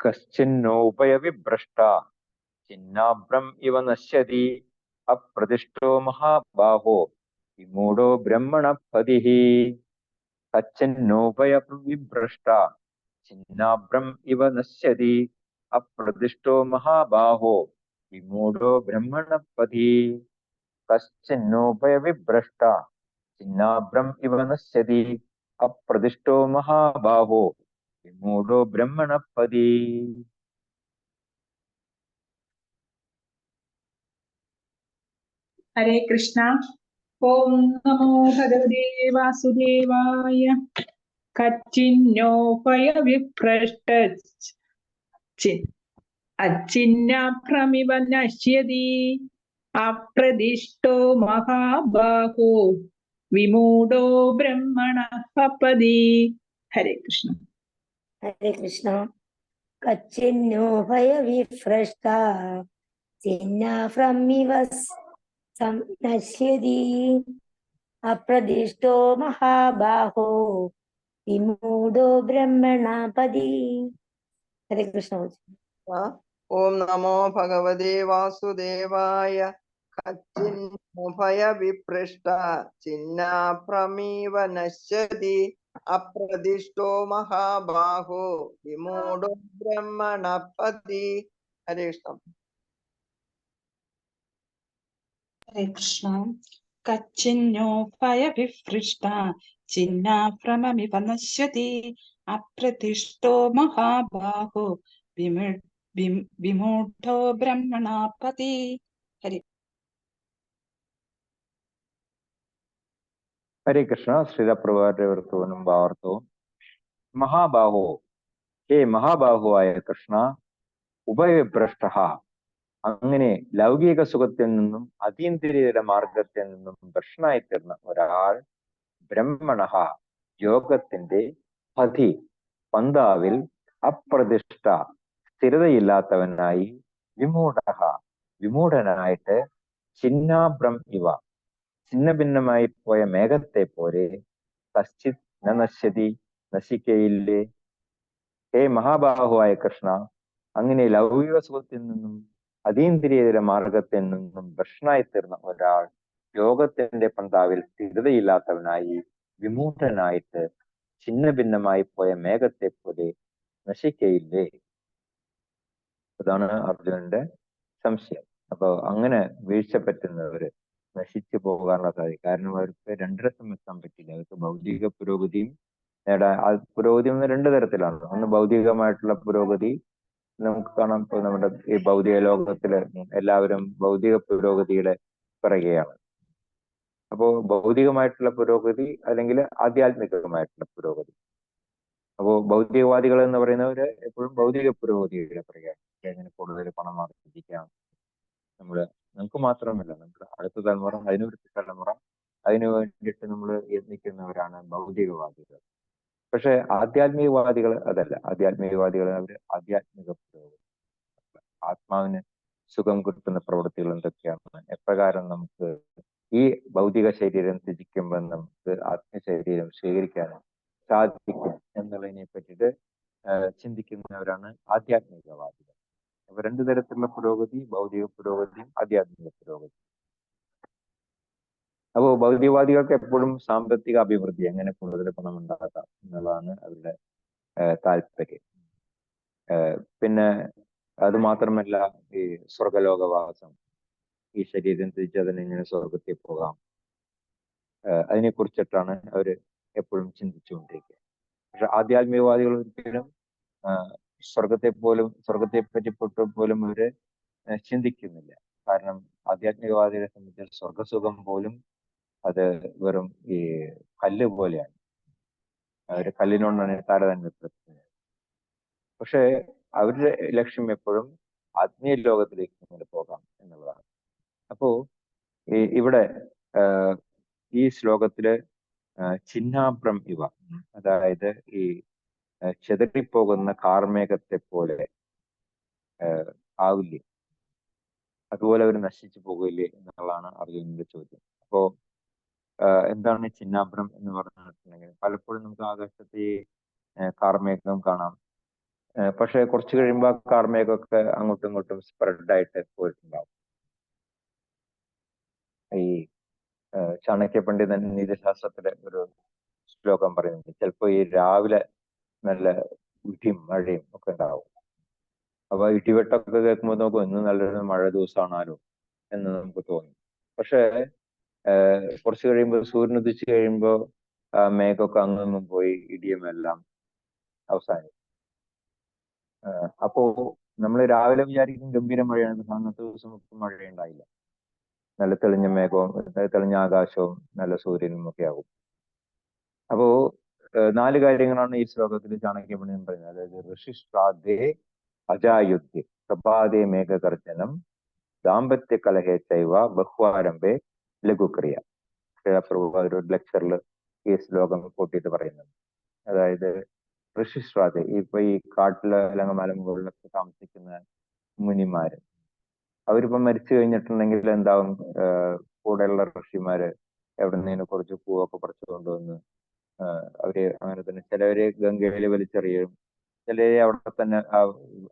കശ്ചിന്നോപയവിഭ്രഷ്ട ചിന്നാഭ്രം ഇവ നശ്യതി അപ്രതിഷ്ഠോ മഹാബാഹോ വിമൂഢോ ബ്രഹ്മണപതിഃ. കശ്ചിന്നോപയവിഭ്രഷ്ട ചിന്നാഭ്രം ഇവ നശ്യതി അപ്രതിഷ്ഠോ മഹാബാഹോ വിമൂഢോ ബ്രഹ്മണപതിഃ. കശ്ചിന്നോപയവിഭ്രഷ്ട ചിന്നാഭ്രം ഇവ നശ്യതി അപ്രതിഷ്ഠോ മഹാബാഹോ വിമൂഢോ ബ്രഹ്മണപതിഃ. ഹരേ കൃഷ്ണ. ഓം നമോ ഭഗവതേ വാസുദേവായ. കച്ചിന്നോപയവിഭ്രഷ്ട അച്ഛിന്നഭ്രമിവ നശ്യതി അപ്രതിഷ്ഠോ മഹാബാഹോ വിമൂഢോ ബ്രഹ്മണഃപതിഃ. ഹരേ കൃഷ്ണ. ഹരേ കൃഷ്ണ. കച്ചിന്നോഭയവിഭ്രഷ്ട ചിന്നാഭ്രമിവ നശ്യതി അപ്രതിഷ്ഠോ മഹാബാഹോ വിമൂഢോ ബ്രഹ്മണപതിഃ. ഹരേ കൃഷ്ണ. ഓം നമോ ഭഗവതേ വാസുദേവായ. കച്ചിന്നോഭയവിഭ്രഷ്ട ചിന്നാഭ്രമിവ നശ്യതി അപ്രതിഷ്ഠോ മഹാബാഹോ വിമൂഢോ ബ്രഹ്മണപതിഃ. ഹരേ കൃഷ്ണ. ഹരേ കൃഷ്ണ. കച്ചിന്നോ ഭയവിഹൃഷ്ട ചിന്നാഭ്രമമിവ നശ്യതി അപ്രതിഷ്ഠോ മഹാബാഹോ വിമൂഢോ ബ്രഹ്മണാപതി. ഹരി ഹരേ കൃഷ്ണ. ശ്രീലപ്രഭാരുടെ വൃത്തവും ഭാവാർത്ഥവും. മഹാബാഹോ, ഹേ മഹാബാഹുവായ കൃഷ്ണ, ഉഭയഭ്രഷ്ട, അങ്ങനെ ലൗകിക സുഖത്തിൽ നിന്നും അതീന്ദ്രിയയുടെ മാർഗത്തിൽ നിന്നും ഭ്രഷ്ടനായി തീർന്ന ഒരാൾ ബ്രഹ്മണ, യോഗത്തിന്റെ പതി, പന്താവിൽ അപ്രതിഷ്ഠ, സ്ഥിരതയില്ലാത്തവനായി, വിമൂഢ, വിമൂഢനായിട്ട്, ചിന്നാഭ്രം ഇവ, ഛിന്ന ഭിന്നമായി പോയ മേഘത്തെ പോലെ, കശ്ചിത് ന നശ്യതി, നശിക്കയില്ലേ. ഹേ മഹാബാഹുവായ കൃഷ്ണ, അങ്ങനെ ലൗകിക സുഖത്തിൽ നിന്നും അതീന്ദ്രിയതയുടെ മാർഗത്തിൽ നിന്നും ഭ്രഷ്ടനായി തീർന്ന ഒരാൾ യോഗത്തിന്റെ പന്താവിൽ സ്ഥിരതയില്ലാത്തവനായി, വിമൂഢനായിട്ട്, ഛിന്ന ഭിന്നമായി പോയ മേഘത്തെ പോലെ നശിക്കയില്ലേ. അതാണ് അർജുനന്റെ സംശയം. അപ്പൊ അങ്ങനെ വീഴ്ച പറ്റുന്നവര് നശിച്ചു പോകാനുള്ള സാധ്യത. കാരണം അവർക്ക് രണ്ടിടത്തും എത്താൻ പറ്റില്ല. അവർക്ക് ഭൗതിക പുരോഗതിയും നേടാൻ, പുരോഗതി എന്ന് രണ്ട് തരത്തിലാണ്. ഒന്ന് ഭൗതികമായിട്ടുള്ള പുരോഗതി, നമുക്ക് കാണാം ഇപ്പൊ നമ്മുടെ ഈ ഭൗതിക ലോകത്തില് എല്ലാവരും ഭൗതിക പുരോഗതിയുടെ പിറകെയാണ്. അപ്പോ ഭൗതികമായിട്ടുള്ള പുരോഗതി അല്ലെങ്കിൽ ആധ്യാത്മികമായിട്ടുള്ള പുരോഗതി. അപ്പോ ഭൗതികവാദികൾ എന്ന് പറയുന്നവര് എപ്പോഴും ഭൗതിക പുരോഗതിയുടെ പിറകെയാണ്. എങ്ങനെ കൂടുതൽ പണം ആർജിക്കാം, നമുക്ക് മാത്രമല്ല, നമ്മുടെ അടുത്ത തലമുറ, അതിനടുത്ത തലമുറ, അതിനു വേണ്ടിയിട്ട് നമ്മൾ യത്നിക്കുന്നവരാണ് ഭൗതികവാദികൾ. പക്ഷെ ആധ്യാത്മികവാദികൾ അതല്ല. ആധ്യാത്മികവാദികൾ അവര് ആധ്യാത്മിക പുരോഗതി, ആത്മാവിന് സുഖം കിട്ടുന്ന പ്രവൃത്തികൾ എന്തൊക്കെയാണ്, എപ്രകാരം നമുക്ക് ഈ ഭൗതിക ശരീരം ത്യജിക്കുമ്പോൾ നമുക്ക് ആത്മശരീരം സ്വീകരിക്കാനും സാധിക്കും എന്നുള്ളതിനെ പറ്റിയിട്ട് ചിന്തിക്കുന്നവരാണ് ആധ്യാത്മികവാദികൾ. അപ്പൊ രണ്ടു തരത്തിലുള്ള പുരോഗതി, ഭൗതിക പുരോഗതിയും ആധ്യാത്മിക പുരോഗതി. അപ്പോൾ ഭൗതികവാദികൾക്ക് എപ്പോഴും സാമ്പത്തിക അഭിവൃദ്ധി, എങ്ങനെ കൂടുതൽ പണം ഉണ്ടാക്കാം എന്നുള്ളതാണ് അവരുടെ താല്പര്യം. പിന്നെ അത് മാത്രമല്ല, ഈ സ്വർഗലോകവാസം, ഈ ശരീരം തിരിച്ച് അതിനെങ്ങനെ സ്വർഗത്തിൽ പോകാം, അതിനെ കുറിച്ചിട്ടാണ് അവര് എപ്പോഴും ചിന്തിച്ചുകൊണ്ടിരിക്കുക. പക്ഷെ ആധ്യാത്മികവാദികൾ ഒരിക്കലും സ്വർഗത്തെ പറ്റിപ്പെട്ട് പോലും അവര് ചിന്തിക്കുന്നില്ല. കാരണം ആധ്യാത്മികവാദികളെ സംബന്ധിച്ച് സ്വർഗസുഖം പോലും അത് വെറും ഈ കല്ല് പോലെയാണ്. അവര് കല്ലിനോടാണ് താരതമ്യപ്പെടുത്തുന്നത്. പക്ഷെ അവരുടെ ലക്ഷ്യം എപ്പോഴും ആത്മീയ ലോകത്തിലേക്ക് ഇങ്ങനെ പോകാം എന്നുള്ളതാണ്. അപ്പോ ഇവിടെ ഈ ശ്ലോകത്തില് ചിന്നാഭ്രം ഇവ, അതായത് ഈ ചെതറിപ്പോകുന്ന കാർമേഘത്തെ പോലെ ആവില്ലേ, അതുപോലെ അവർ നശിച്ചു പോകില്ലേ എന്നുള്ളതാണ് അർജുനന്റെ ചോദ്യം. അപ്പോ എന്താണ് ചിന്നാഭ്രം എന്ന് പറഞ്ഞിട്ടുണ്ടെങ്കിൽ, പലപ്പോഴും നമുക്ക് ആകാശത്ത് കാർമേഘം കാണാം. പക്ഷെ കുറച്ച് കഴിയുമ്പോൾ ആ കാർമേഘമൊക്കെ അങ്ങോട്ടും ഇങ്ങോട്ടും സ്പ്രെഡായിട്ട് പോയിട്ടുണ്ടാവും. ഈ ചാണക്യ പണ്ഡിതൻ നീതിശാസ്ത്രത്തിലെ ഒരു ശ്ലോകം പറയുന്നുണ്ട്, ചിലപ്പോൾ ഈ രാവിലെ നല്ല ഇടിയും മഴയും ഒക്കെ ഉണ്ടാവും. അപ്പൊ ഇടിവെട്ടമൊക്കെ കേൾക്കുമ്പോൾ നോക്കും, ഇന്ന് നല്ലൊരു മഴ ദിവസമാണാലോ എന്ന് നമുക്ക് തോന്നും. പക്ഷെ കുറച്ച് കഴിയുമ്പോൾ, സൂര്യൻ ഉദിച്ചു കഴിയുമ്പോൾ മേഘമൊക്കെ അങ്ങൊന്നും പോയി ഇടിയുമെല്ലാം അവസാനിക്കും. അപ്പോ നമ്മൾ രാവിലെ വിചാരിക്കും ഗംഭീര മഴയാണ്, അന്നത്തെ ദിവസം മഴയുണ്ടായില്ല. നല്ല തെളിഞ്ഞ മേഘവും തെളിഞ്ഞ ആകാശവും നല്ല സൂര്യനും ഒക്കെ ആകും. അപ്പോ 4 കാര്യങ്ങളാണ് ഈ ശ്ലോകത്തിൽ ചാണക്യ പണ്ഡിതൻ പറയുന്നത്. അതായത് ഋഷിശ്രാദ്ധേ അജായുദ്ധേ പ്രഭാതേ മേഘകർജനം ദാമ്പത്യ കലഹേ ചൈവ ബഹ്വാരംഭേ ലഘുക്രിയ. പ്രഭു ഒരു ലെക്ചറിൽ ഈ ശ്ലോകം കൂട്ടിയിട്ട് പറയുന്നുണ്ട്. അതായത് ഋഷിശ്രാദ്ധ, ഇപ്പൊ ഈ കാട്ടില് അല്ലെങ്കിൽ മലമുകളിലൊക്കെ താമസിക്കുന്ന മുനിമാര്, അവരിപ്പം മരിച്ചു കഴിഞ്ഞിട്ടുണ്ടെങ്കിൽ എന്താവും, കൂടെയുള്ള ഋഷിമാര് എവിടെ നിന്നേലും കുറച്ച് പൂവൊക്കെ പറിച്ചു കൊണ്ടുവന്ന് അവര് അങ്ങനെ തന്നെ ചിലവര് ഗംഗയിൽ വലിച്ചെറിയും, ചിലരെ അവിടെ തന്നെ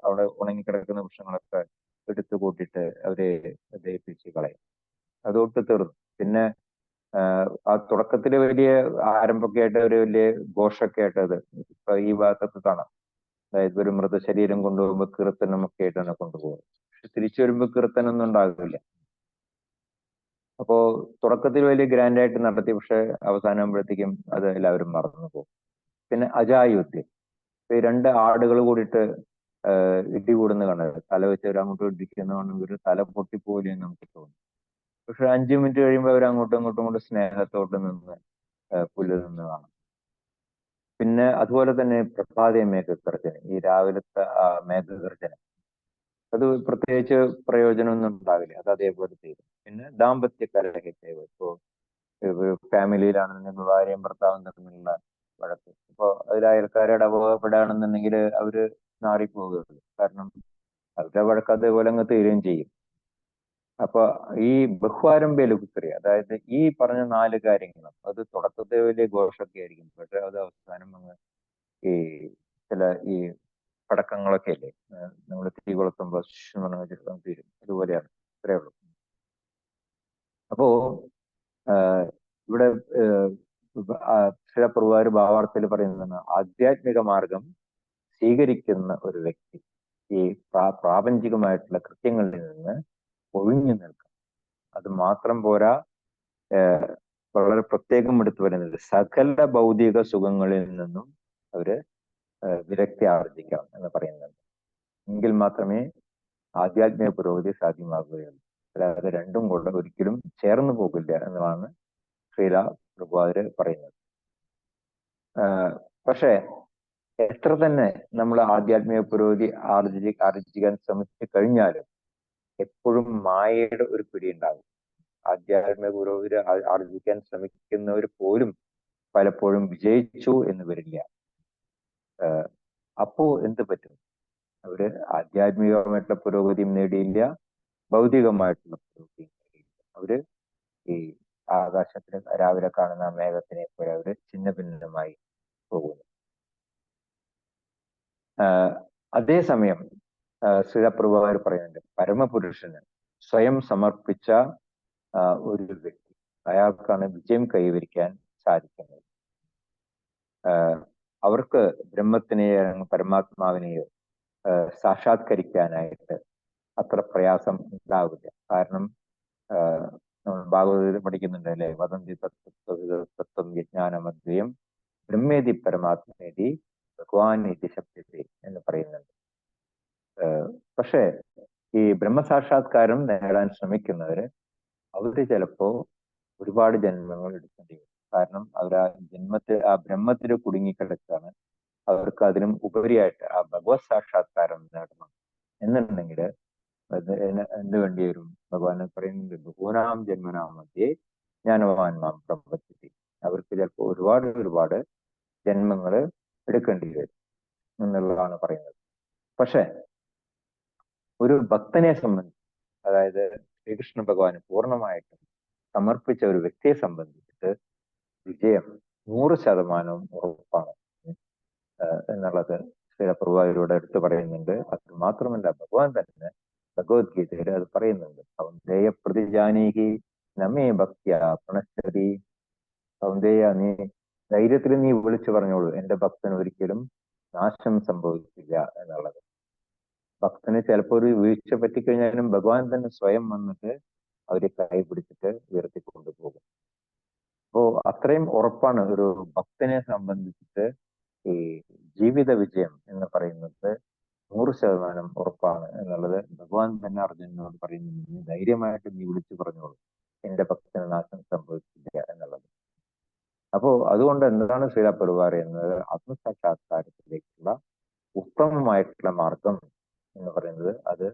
അവിടെ ഉണങ്ങിക്കിടക്കുന്ന വൃക്ഷങ്ങളൊക്കെ എടുത്തു കൂട്ടിയിട്ട് അവരെ ദഹിപ്പിച്ച് കളയും. അതൊട്ട് തീർന്നു. പിന്നെ ആ തുടക്കത്തില് വലിയ ആരംഭമൊക്കെ ആയിട്ട് ഒരു വലിയ ഘോഷമൊക്കെ ആയിട്ട് അത് ഇപ്പൊ ഈ ഭാഗത്തൊക്കെ കാണാം. അതായത് ഒരു മൃതശരീരം കൊണ്ടുപോകുമ്പോൾ കീർത്തനമൊക്കെ ആയിട്ടാണ് കൊണ്ടുപോകുന്നത്. പക്ഷെ തിരിച്ചു വരുമ്പോൾ കീർത്തനൊന്നും ഉണ്ടാകില്ല. അപ്പോ തുടക്കത്തിൽ വലിയ ഗ്രാൻഡായിട്ട് നടത്തി, പക്ഷെ അവസാനമാകുമ്പോഴത്തേക്കും അത് എല്ലാവരും മറന്നു പോകും. പിന്നെ അജായുദ്ധം, ഈ രണ്ട് ആടുകൾ കൂടിയിട്ട് ഇടികൂടുന്ന കണ്ടത്, തല വെച്ച് അവർ അങ്ങോട്ടും ഇടിക്കുന്ന കാണുമ്പോൾ ഒരു തല പൊട്ടിപ്പോലെ എന്ന് നമുക്ക് തോന്നും. പക്ഷെ 5 മിനിറ്റ് കഴിയുമ്പോൾ അവർ അങ്ങോട്ടും ഇങ്ങോട്ടും സ്നേഹത്തോട്ട് നിന്ന് പുല്ല് നിന്ന് കാണും. പിന്നെ അതുപോലെ തന്നെ പ്രഭാത മേഘഗർജന, ഈ രാവിലത്തെ മേഘഗർജന, അത് പ്രത്യേകിച്ച് പ്രയോജനമൊന്നും ഉണ്ടാവില്ല, അത് അതേപോലെ ചെയ്യും. പിന്നെ ദാമ്പത്യ കലഹിച്ചേവ്, ഇപ്പോ ഫാമിലിയിലാണെന്നുണ്ടെങ്കിൽ ഭാര്യയും ഭർത്താവും തമ്മിലുള്ള വഴക്ക്, ഇപ്പോ അതിൽ അയൽക്കാരോട് അപകടപ്പെടുകയാണെന്നുണ്ടെങ്കിൽ അവര് മാറിപ്പോകുകയുള്ളൂ. കാരണം അവരുടെ വഴക്ക് അതേപോലെ അങ്ങ് തീരുകയും ചെയ്യും. അപ്പൊ ഈ ബഹ്വാരംഭ ലഘുക്രിയ, അതായത് ഈ പറഞ്ഞ 4 കാര്യങ്ങളും അത് തുടക്കത്തെ വലിയ ഘോഷമൊക്കെ ആയിരിക്കും, പക്ഷെ അത് അവസാനം അങ്ങ് ഈ ചില ഈ പടക്കങ്ങളൊക്കെ അല്ലേ, നമ്മൾ തീ കൊളുത്തുമ്പോൾ തീരും, അതുപോലെയാണ്. ഇത്രയേ ഉള്ളൂ. അപ്പോ ഇവിടെ ചില പ്രവാര് ഭാവാർത്ഥത്തിൽ പറയുന്നതാണ്, ആധ്യാത്മിക മാർഗം സ്വീകരിക്കുന്ന ഒരു വ്യക്തി ഈ പ്രാപഞ്ചികമായിട്ടുള്ള കൃത്യങ്ങളിൽ നിന്ന് ഒഴിഞ്ഞു നിൽക്കും. അത് മാത്രം പോരാ, വളരെ പ്രത്യേകം എടുത്തു പറയുന്നത് സകല ഭൗതിക സുഖങ്ങളിൽ നിന്നും അവര് വിരക്തി ആർജിക്കണം എന്ന് പറയുന്നുണ്ട്. എങ്കിൽ മാത്രമേ ആധ്യാത്മിക പുരോഗതി സാധ്യമാകുകയുള്ളൂ. അല്ലാതെ രണ്ടും കൊണ്ട് ഒരിക്കലും ചേർന്ന് പോകില്ല എന്നതാണ് ശ്രീല പ്രഭുപാദര് പറയുന്നത്. പക്ഷേ എത്ര തന്നെ നമ്മൾ ആധ്യാത്മിക പുരോഗതി ആർജിക്കാൻ ശ്രമിച്ചു കഴിഞ്ഞാലും എപ്പോഴും മായയുടെ ഒരു പിടി ഉണ്ടാകും. ആധ്യാത്മിക പുരോഗതി ആർജിക്കാൻ ശ്രമിക്കുന്നവർ പോലും പലപ്പോഴും വിജയിച്ചു എന്ന് വരില്ല. അപ്പോ എന്ത് പറ്റും? അവര് ആധ്യാത്മികമായിട്ടുള്ള പുരോഗതിയും നേടിയില്ല, ഭൗതികമായിട്ടുള്ള പുരോഗതിയും നേടിയില്ല. അവര് ഈ ആകാശത്തിന് രാവിലെ കാണുന്ന മേഘത്തിനെ പോലെ അവര് ഛിന്ന ഭിന്നമായി പോകുന്നു. അതേസമയം ശ്രീലപ്രഭുപാദർ പറയുന്നുണ്ട്, പരമപുരുഷന് സ്വയം സമർപ്പിച്ച ഒരു വ്യക്തി, അയാൾക്കാണ് വിജയം കൈവരിക്കാൻ സാധിക്കുന്നത്. അവർക്ക് ബ്രഹ്മത്തിനെയോ പരമാത്മാവിനെയോ സാക്ഷാത്കരിക്കാനായിട്ട് അത്ര പ്രയാസം ഉണ്ടാവില്ല. കാരണം നമ്മൾ ഭാഗവതത്തിൽ പഠിക്കുന്നുണ്ട് അല്ലെ, വദന്തി തത്വം വിജ്ഞാനമദ്വയം ബ്രഹ്മേതി പരമാത്മേതി ഭഗവാൻ ഇതി ശബ്ദത്തെ എന്ന് പറയുന്നുണ്ട്. പക്ഷേ ഈ ബ്രഹ്മസാക്ഷാത്കാരം നേടാൻ ശ്രമിക്കുന്നവര് അവര് ചിലപ്പോ ഒരുപാട് ജന്മങ്ങൾ എടുക്കേണ്ടി വരും. കാരണം അവർ ആ ബ്രഹ്മത്തിൽ കുടുങ്ങിക്കിടക്കാണ്. അവർക്ക് അതിനും ഉപരിയായിട്ട് ആ ഭഗവത് സാക്ഷാത്കാരം നേടണം എന്നുണ്ടെങ്കിൽ എന്ത് വേണ്ടി വരും? ഭഗവാൻ പറയുന്നുണ്ട്, ബഹൂനാം ജന്മനാം മധ്യേ ജ്ഞാനവാൻ മാം പ്രപദ്യതി. അവർക്ക് ചിലപ്പോൾ ഒരുപാട് ജന്മങ്ങൾ എടുക്കേണ്ടി വരും എന്നുള്ളതാണ് പറയുന്നത്. പക്ഷെ ഒരു ഭക്തനെ സംബന്ധിച്ച്, അതായത് ശ്രീകൃഷ്ണ ഭഗവാന് പൂർണ്ണമായിട്ടും സമർപ്പിച്ച ഒരു വ്യക്തിയെ സംബന്ധിച്ചിട്ട് വിജയം 100% ഉറപ്പാണ് എന്നുള്ളത് ശ്രീലപ്രഭുപാദരിലൂടെ എടുത്തു പറയുന്നുണ്ട്. അത് മാത്രമല്ല, ഭഗവാൻ തന്നെ ഭഗവത്ഗീതയിൽ അത് പറയുന്നുണ്ട്. കൗന്ദേയ പ്രതിജാനീഹി നമേ ഭക്ത്യാ പ്രണശ്യതി. കൗന്ദേയ, നീ ധൈര്യത്തിൽ നീ വിളിച്ചു പറഞ്ഞോളൂ, എന്റെ ഭക്തന് ഒരിക്കലും നാശം സംഭവിക്കില്ല എന്നുള്ളത്. ഭക്തന് ചിലപ്പോൾ ഒരു വീഴ്ച പറ്റിക്കഴിഞ്ഞാലും ഭഗവാൻ തന്നെ സ്വയം വന്നിട്ട് അവരെ കൈപിടിച്ചിട്ട് ഉയർത്തിക്കൊണ്ടുപോകും. അപ്പോ അത്രയും ഉറപ്പാണ് ഒരു ഭക്തനെ സംബന്ധിച്ചിട്ട് ഈ ജീവിത വിജയം എന്ന് പറയുന്നത് 100% ഉറപ്പാണ് എന്നുള്ളത് ഭഗവാൻ തന്നെ അർജുനനോട് പറയുന്നു. ധൈര്യമായിട്ട് നീ വിളിച്ചു പറഞ്ഞോളൂ, എന്റെ ഭക്തന് നാശം സംഭവിക്കില്ല എന്നുള്ളത്. അപ്പോ അതുകൊണ്ട് എന്താണ് ശ്രീലപ്രഭുപാദർ പറയുന്നത്? ആത്മസാക്ഷാത്കാരത്തിലേക്കുള്ള ഉത്തമമായിട്ടുള്ള മാർഗം എന്ന് പറയുന്നത് അത്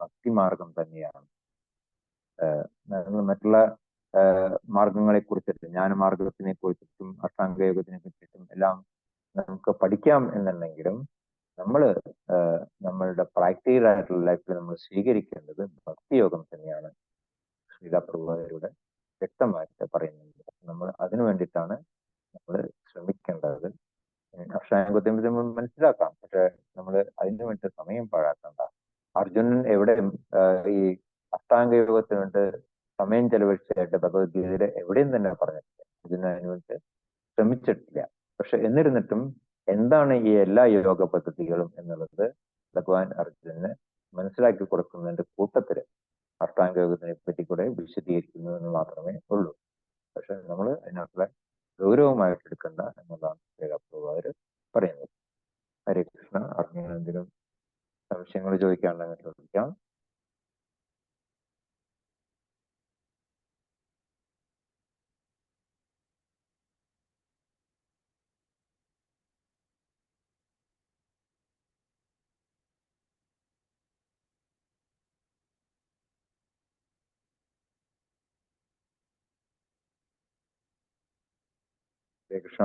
ഭക്തിമാർഗം തന്നെയാണ്. മറ്റുള്ള മാർഗങ്ങളെ കുറിച്ചിട്ട്, ജ്ഞാനമാർഗത്തിനെ കുറിച്ചിട്ടും അഷ്ടാംഗയോഗത്തിനെ കുറിച്ചിട്ടും എല്ലാം നമുക്ക് പഠിക്കാം എന്നുണ്ടെങ്കിലും നമ്മളുടെ പ്രാക്ടിക്കലായിട്ടുള്ള ലൈഫിൽ നമ്മൾ സ്വീകരിക്കേണ്ടത് ഭക്തിയോഗം തന്നെയാണ് ശ്രീലപ്രഭുപാദരുടെ വ്യക്തമായിട്ട് പറയുന്നത്. നമ്മൾ അതിനു വേണ്ടിയിട്ടാണ് നമ്മൾ ശ്രമിക്കേണ്ടത്. അഷ്ടാംഗയോഗത്തെ മനസ്സിലാക്കാം, പക്ഷെ നമ്മൾ അതിനു വേണ്ടി സമയം പാഴാക്കണ്ട. അർജുനൻ എവിടെ ഈ അഷ്ടാംഗയോഗത്തിന് വേണ്ടി സമയം ചെലവഴിച്ചായിട്ട് ഭഗവത്ഗീതയിൽ എവിടെയും തന്നെ പറഞ്ഞിട്ടില്ല. അർജുനൻ അതിനു വേണ്ടി ശ്രമിച്ചിട്ടില്ല. പക്ഷെ എന്നിരുന്നിട്ടും എന്താണ് ഈ എല്ലാ യോഗ പദ്ധതികളും എന്നുള്ളത് ഭഗവാൻ അർജുനന് മനസ്സിലാക്കി കൊടുക്കുന്നതിന്റെ കൂട്ടത്തില് അഷ്ടാംഗയോഗത്തിനെ പറ്റി കൂടെ വിശദീകരിക്കുന്നു എന്ന് മാത്രമേ ഉള്ളൂ. പക്ഷെ നമ്മൾ അതിനകത്തുള്ള ഗൗരവമായിട്ട് എടുക്കണ്ട എന്നുള്ളതാണ് പ്രഭുപാദർ പറയുന്നത്. ഹരേ കൃഷ്ണ. അറിഞ്ഞ എന്തെങ്കിലും സംശയങ്ങൾ ചോദിക്കാനുണ്ടെങ്കിൽ ചോദിക്കാം. ഹരേ കൃഷ്ണ.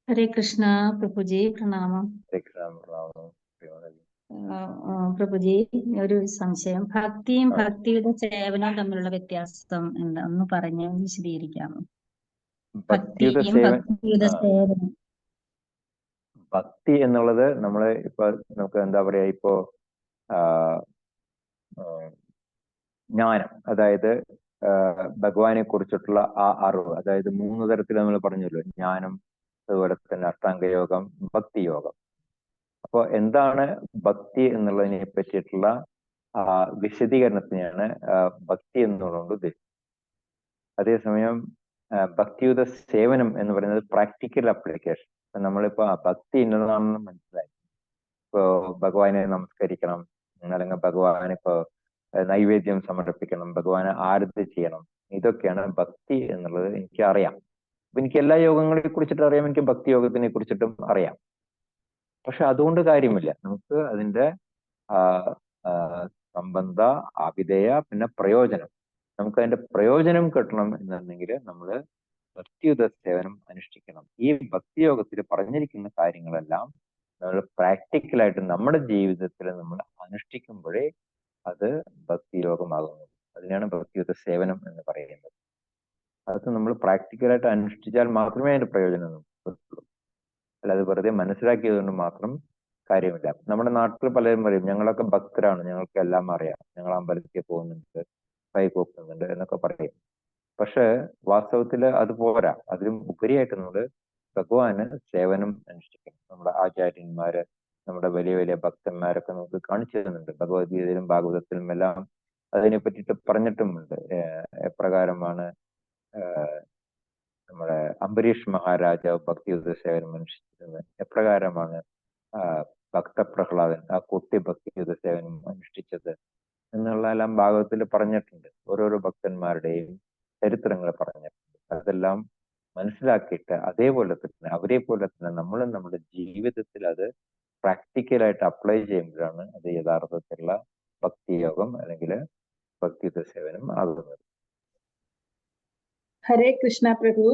ഹരേ കൃഷ്ണ പ്രഭുജി, പ്രണാമം. ഹരേ കൃഷ്ണ. പ്രണാമം. പ്രഭുജി, ഒരു സംശയം. ഭക്തിയും ഭക്തിയുടെ സേവനവും തമ്മിലുള്ള വ്യത്യാസം എന്താന്ന് പറഞ്ഞ് വിശദീകരിക്കാമോ? ഭക്തിയുടെ സേവനം. ഭക്തി എന്നുള്ളത് നമ്മള് ഇപ്പൊ നമുക്ക് എന്താ പറയാ, ഇപ്പോ ജ്ഞാനം, അതായത് ഭഗവാനെ കുറിച്ചിട്ടുള്ള ആ അറിവ്, അതായത് 3 തരത്തിൽ നമ്മൾ പറഞ്ഞല്ലോ, ജ്ഞാനം, അതുപോലെ തന്നെ അഷ്ടാംഗയോഗം, ഭക്തിയോഗം. അപ്പൊ എന്താണ് ഭക്തി എന്നുള്ളതിനെ പറ്റിയിട്ടുള്ള വിശദീകരണത്തിനെയാണ് ഭക്തി എന്നുള്ളതുകൊണ്ട് ഉദ്ദേശിച്ചത്. അതേസമയം ഭക്തിയുത സേവനം എന്ന് പറയുന്നത് പ്രാക്ടിക്കൽ അപ്ലിക്കേഷൻ. നമ്മളിപ്പോ ഭക്തി എന്നതാണെന്ന് മനസ്സിലായി. ഇപ്പോ ഭഗവാനെ നമസ്കരിക്കണം, അല്ലെങ്കിൽ ഭഗവാന് ഇപ്പോ നൈവേദ്യം സമർപ്പിക്കണം, ഭഗവാനെ ആരതി ചെയ്യണം, ഇതൊക്കെയാണ് ഭക്തി എന്നുള്ളത് എനിക്ക് അറിയാം. അപ്പൊ എനിക്ക് എല്ലാ യോഗങ്ങളെ കുറിച്ചിട്ടും അറിയാം, എനിക്ക് ഭക്തി യോഗത്തിനെ കുറിച്ചിട്ടും അറിയാം. പക്ഷെ അതുകൊണ്ട് കാര്യമില്ല. നമുക്ക് അതിന്റെ സംബന്ധ, അഭിധേയ, പിന്നെ പ്രയോജനം, നമുക്ക് അതിന്റെ പ്രയോജനം കിട്ടണം എന്നുണ്ടെങ്കിൽ നമ്മൾ ഭക്തിയുത സേവനം അനുഷ്ഠിക്കണം. ഈ ഭക്തിയോഗത്തിൽ പറഞ്ഞിരിക്കുന്ന കാര്യങ്ങളെല്ലാം നമ്മൾ പ്രാക്ടിക്കലായിട്ട് നമ്മുടെ ജീവിതത്തിൽ നമ്മൾ അനുഷ്ഠിക്കുമ്പോഴേ അത് ഭക്തിയോഗമാകുന്നു. അതിനാണ് ഭക്തിയുത സേവനം എന്ന് പറയുന്നത്. അത് നമ്മൾ പ്രാക്ടിക്കലായിട്ട് അനുഷ്ഠിച്ചാൽ മാത്രമേ അതിന്റെ പ്രയോജനം കിട്ടുള്ളൂ. അല്ലാതെ വെറുതെ മനസ്സിലാക്കിയത് കൊണ്ട് മാത്രം കാര്യമില്ല. നമ്മുടെ നാട്ടിൽ പലരും പറയും, ഞങ്ങളൊക്കെ ഭക്തരാണ്, ഞങ്ങൾക്ക് എല്ലാം അറിയാം, ഞങ്ങൾ അമ്പലത്തിൽ പോകുന്നുണ്ട്, കൈകോക്കുന്നുണ്ട് എന്നൊക്കെ പറയും. പക്ഷെ വാസ്തവത്തിൽ അത് പോരാ. അതിലും ഉപരിയായിട്ട് നമ്മൾ ഭഗവാന് സേവനം അനുഷ്ഠിക്കണം. നമ്മുടെ ആചാര്യന്മാര്, നമ്മുടെ വലിയ വലിയ ഭക്തന്മാരൊക്കെ നമുക്ക് കാണിച്ചു തരുന്നുണ്ട്. ഭഗവത്ഗീതയിലും ഭാഗവതത്തിലും എല്ലാം അതിനെ പറ്റിയിട്ട് പറഞ്ഞിട്ടുമുണ്ട്. എപ്രകാരമാണ് നമ്മുടെ അംബരീഷ് മഹാരാജാവ് ഭക്തിയുത സേവനം അനുഷ്ഠിച്ചത്, എപ്രകാരമാണ് ഭക്തപ്രഹ്ലാദൻ ആ കുട്ടി ഭക്തിയുത സേവനം അനുഷ്ഠിച്ചത് എന്നുള്ളതെല്ലാം ഭാഗവതത്തിൽ പറഞ്ഞിട്ടുണ്ട്. ഓരോരോ ഭക്തന്മാരുടെയും ചരിത്രങ്ങൾ പറഞ്ഞിട്ടുണ്ട്. അതെല്ലാം മനസ്സിലാക്കിയിട്ട് അതേപോലെ തന്നെ അവരെ പോലെ തന്നെ നമ്മളും നമ്മുടെ ജീവിതത്തിൽ അത് പ്രാക്ടിക്കലായിട്ട് അപ്ലൈ ചെയ്യുമ്പോഴാണ് അത് യഥാർത്ഥത്തിലുള്ള ഭക്തിയോഗം അല്ലെങ്കിൽ ഭക്തിയുത സേവനം ആകുന്നത്. ഹരേ കൃഷ്ണ പ്രഭു.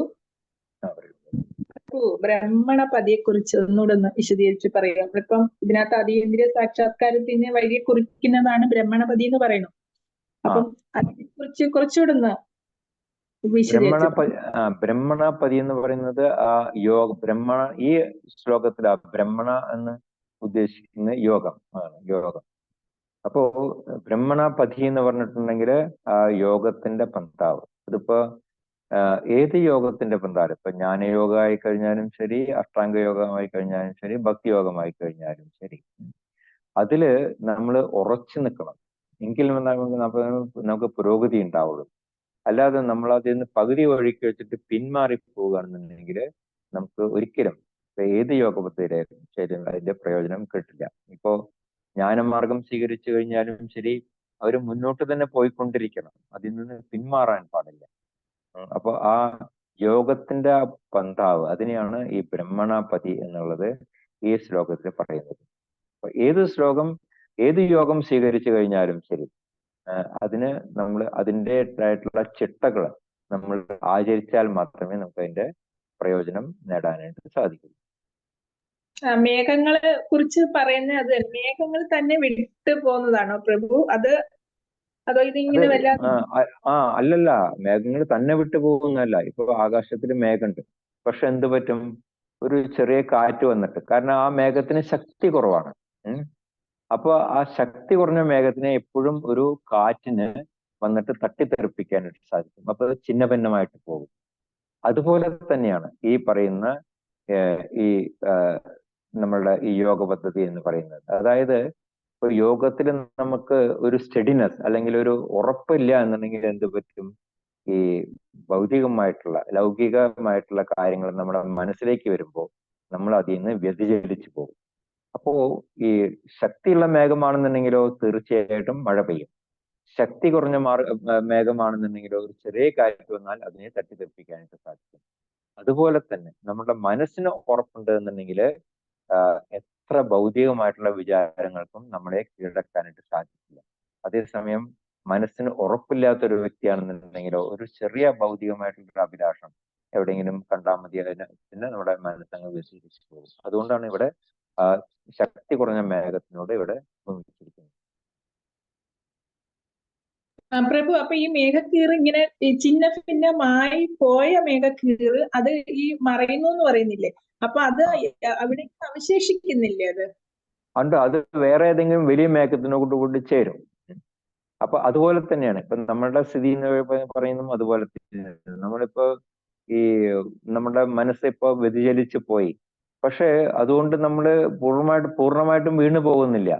ബ്രഹ്മണപതിയെ കുറിച്ച് ഒന്നുകൂടെ ഒന്ന് വിശദീകരിച്ച് പറയാം. ഇപ്പം ഇതിനകത്ത് അതീന്ദ്രിയ സാക്ഷാത്കാരത്തിന് വഴിയെ കുറിക്കുന്നതാണ് ബ്രഹ്മണപതി എന്ന് പറയുന്നത്. അപ്പം അതിനെ കുറിച്ച് കുറച്ചുകൂടെ ഒന്ന് ബ്രഹ്മണപതി എന്ന് പറയുന്നത് ഈ ശ്ലോകത്തിൽ ബ്രഹ്മണ എന്ന് ഉദ്ദേശിക്കുന്ന യോഗം ആണ്, യോഗം. അപ്പോ ബ്രഹ്മണപതി എന്ന് പറഞ്ഞിട്ടുണ്ടെങ്കിൽ ആ യോഗത്തിന്റെ പന്താവ്. അതിപ്പോ ഏത് യോഗത്തിന്റെ പന്താവ്, ഇപ്പൊ ജ്ഞാനയോഗമായി കഴിഞ്ഞാലും ശരി, അഷ്ടാംഗ യോഗമായി കഴിഞ്ഞാലും ശരി, ഭക്തി യോഗമായി കഴിഞ്ഞാലും ശരി, അതില് നമ്മൾ ഉറച്ചു നിൽക്കണം. എങ്കിലും നമുക്ക് പുരോഗതി ഉണ്ടാവുള്ളൂ. അല്ലാതെ നമ്മൾ അതിൽ നിന്ന് പകുതി വഴിക്ക് വെച്ചിട്ട് പിന്മാറി പോവുകയാണെന്നുണ്ടെങ്കിൽ നമുക്ക് ഒരിക്കലും ഏത് യോഗപദ്ധതിയിലും ശരി അതിന്റെ പ്രയോജനം കിട്ടില്ല. ഇപ്പോ ജ്ഞാനമാർഗം സ്വീകരിച്ചു കഴിഞ്ഞാലും ശരി, അവർ മുന്നോട്ട് തന്നെ പോയിക്കൊണ്ടിരിക്കണം, അതിൽ നിന്ന് പിന്മാറാൻ പാടില്ല. അപ്പൊ ആ യോഗത്തിന്റെ ആ പന്താവ്, അതിനെയാണ് ഈ ബ്രഹ്മണപതി എന്നുള്ളത് ഈ ശ്ലോകത്തിൽ പറയുന്നത്. അപ്പൊ ഏത് യോഗം സ്വീകരിച്ചു കഴിഞ്ഞാലും ശരി, അതിന് നമ്മൾ അതിൻ്റെതായിട്ടുള്ള ചിട്ടകൾ നമ്മൾ ആചരിച്ചാൽ മാത്രമേ നമുക്ക് അതിന്റെ പ്രയോജനം നേടാനായിട്ട് സാധിക്കൂ. മേഘങ്ങളെ കുറിച്ച് പറയുന്ന അത് മേഘങ്ങൾ തന്നെ വിട്ടു പോകുന്നതാണോ പ്രഭു? അതോ ഇതിങ്ങനെ അല്ലല്ല, മേഘങ്ങൾ തന്നെ വിട്ടു പോകുന്നതല്ല. ഇപ്പൊ ആകാശത്തിൽ മേഘമുണ്ട്, പക്ഷെ എന്ത് പറ്റും, ഒരു ചെറിയ കാറ്റ് വന്നിട്ട്, കാരണം ആ മേഘത്തിന് ശക്തി കുറവാണ്. അപ്പൊ ആ ശക്തി കുറഞ്ഞ മേഘത്തിനെ എപ്പോഴും ഒരു കാറ്റിന് വന്നിട്ട് തട്ടിത്തെറിപ്പിക്കാനായിട്ട് സാധിക്കും. അപ്പൊ അത് ഛിന്നഭിന്നമായിട്ട് പോകും. അതുപോലെ തന്നെയാണ് ഈ പറയുന്ന ഈ നമ്മളുടെ ഈ യോഗ പദ്ധതി എന്ന് പറയുന്നത്. അതായത് ഇപ്പൊ യോഗത്തിൽ നമുക്ക് ഒരു സ്റ്റഡിനെസ് അല്ലെങ്കിൽ ഒരു ഉറപ്പില്ല എന്നുണ്ടെങ്കിൽ എന്ത് പറ്റും? ഈ ഭൗതികമായിട്ടുള്ള ലൗകികമായിട്ടുള്ള കാര്യങ്ങൾ നമ്മുടെ മനസ്സിലേക്ക് വരുമ്പോൾ നമ്മൾ അതിൽ നിന്ന് വ്യതിചലിച്ചു പോകും. അപ്പോ ഈ ശക്തിയുള്ള മേഘമാണെന്നുണ്ടെങ്കിലോ തീർച്ചയായിട്ടും മഴ പെയ്യും. ശക്തി കുറഞ്ഞ മേഘമാണെന്നുണ്ടെങ്കിലോ ഒരു ചെറിയ കാറ്റ് വന്നാൽ അതിനെ തട്ടിത്തെറിപ്പിക്കാനായിട്ട് സാധിക്കും. അതുപോലെ തന്നെ നമ്മുടെ മനസ്സിന് ഉറപ്പുണ്ട് എന്നുണ്ടെങ്കിൽ എത്ര ഭൗതികമായിട്ടുള്ള വിചാരങ്ങൾക്കും നമ്മളെ കീഴടക്കാനായിട്ട് സാധിക്കില്ല. അതേസമയം മനസ്സിന് ഉറപ്പില്ലാത്തൊരു വ്യക്തിയാണെന്നുണ്ടെങ്കിലോ ഒരു ചെറിയ ഭൗതികമായിട്ടുള്ള അഭിലാഷം എവിടെയെങ്കിലും കണ്ടാൽ മതി, പിന്നെ നമ്മുടെ മനസ്സങ്ങ് വ്യതിചലിച്ചു പോകും. അതുകൊണ്ടാണ് ഇവിടെ ശക്തി കുറഞ്ഞ മേഘത്തിനോട് ഇവിടെ ഉപമിച്ചിരിക്കുന്നത്. പ്രഭു, അപ്പൊ ഈ മേഘക്കീറ് ഇങ്ങനെ ചിന്ന ഭിന്നമായി പോയ മേഘക്കീറ് അത് ഈ മറയുന്നു എന്ന് പറയുന്നില്ലേ? അപ്പൊ അത് അവിടെ അവശേഷിക്കുന്നില്ലേ അത്? ഉണ്ട്, അത് വേറെ ഏതെങ്കിലും വലിയ മേഘത്തിനോട് കൂടി ചേരും. അപ്പൊ അതുപോലെ തന്നെയാണ് ഇപ്പൊ നമ്മളുടെ സ്ഥിതി എന്ന് പറയുന്നതും അതുപോലെ തന്നെയാണ്. നമ്മളിപ്പോ ഈ നമ്മുടെ മനസ്സ് ഇപ്പൊ വ്യതിചലിച്ച് പോയി, പക്ഷെ അതുകൊണ്ട് നമ്മൾ പൂർണ്ണമായിട്ടും വീണു പോകുന്നില്ല.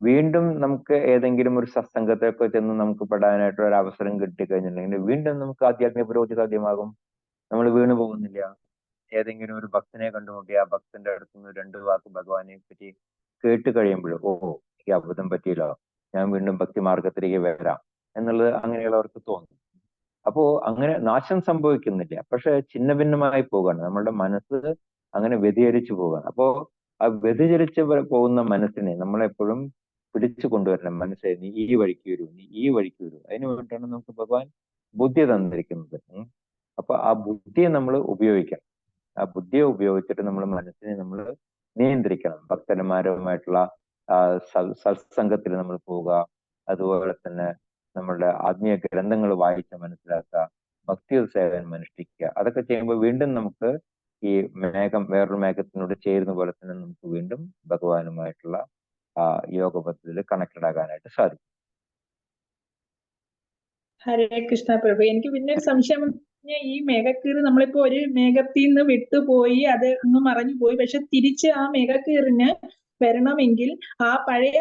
വീണ്ടും നമുക്ക് ഏതെങ്കിലും ഒരു സത്സംഗത്തൊക്കെ ചെന്ന് നമുക്ക് പെടാനായിട്ട് ഒരു അവസരം കിട്ടിക്കഴിഞ്ഞിട്ടുണ്ടെങ്കിൽ വീണ്ടും നമുക്ക് ആധ്യാത്മിക പുരോഗതി സാധ്യമാകും. നമ്മൾ വീണു പോകുന്നില്ല. ഏതെങ്കിലും ഒരു ഭക്തനെ കണ്ടുമുട്ടി ആ ഭക്തന്റെ അടുത്തുനിന്ന് 2 വാക്ക് ഭഗവാനെ പറ്റി കേട്ട് കഴിയുമ്പോൾ ഈ അബദ്ധം പറ്റിയല്ലോ, ഞാൻ വീണ്ടും ഭക്തി മാർഗത്തിലേക്ക് വരാം എന്നുള്ളത് അങ്ങനെയുള്ളവർക്ക് തോന്നും. അപ്പോ അങ്ങനെ നാശം സംഭവിക്കുന്നില്ല, പക്ഷെ ഛിന്ന ഭിന്നമായി പോവുകയാണ് നമ്മളുടെ മനസ്സ്, അങ്ങനെ വ്യതിചലിച്ചു പോവുകയാണ്. അപ്പോ ആ വ്യതിചലിച്ച് പോകുന്ന മനസ്സിനെ നമ്മളെപ്പോഴും പിടിച്ചു കൊണ്ടുവരണം. മനസ്സെ നീ ഈ വഴിക്ക് വരൂ, നീ ഈ വഴിക്ക് വരൂ. അതിനു വേണ്ടിയിട്ടാണ് നമുക്ക് ഭഗവാൻ ബുദ്ധി തന്നിരിക്കുന്നത്. അപ്പൊ ആ ബുദ്ധിയെ നമ്മൾ ഉപയോഗിക്കണം. ആ ബുദ്ധിയെ ഉപയോഗിച്ചിട്ട് നമ്മൾ മനസ്സിനെ നമ്മൾ നിയന്ത്രിക്കണം. ഭക്തന്മാരുമായിട്ടുള്ള സത്സംഗത്തിൽ നമ്മൾ പോവുക, അതുപോലെ തന്നെ നമ്മളുടെ ആത്മീയ ഗ്രന്ഥങ്ങൾ വായിച്ച് മനസ്സിലാക്കുക, ഭക്തി സേവനം അനുഷ്ഠിക്കുക. അതൊക്കെ ചെയ്യുമ്പോൾ വീണ്ടും നമുക്ക് ഈ മേഘം വേറൊരു മേഘത്തിനോട് ചേരുന്ന പോലെ തന്നെ നമുക്ക് വീണ്ടും ഭഗവാനുമായിട്ടുള്ള യോഗ പദ്ധതിയിൽ കണക്റ്റഡ് ആകാനായിട്ട് സാധിക്കും. ഹരേ കൃഷ്ണ പ്രഭു. എനിക്ക് പിന്നെ ഒരു സംശയം, ഈ മേഘക്കീറ് നമ്മളിപ്പോ ഒരു മേഘത്തിൽ നിന്ന് വിട്ടുപോയി, അത് അങ്ങ് മറഞ്ഞു പോയി, പക്ഷെ തിരിച്ച് ആ മേഘക്കീറിന് വരണമെങ്കിൽ ആ പഴയ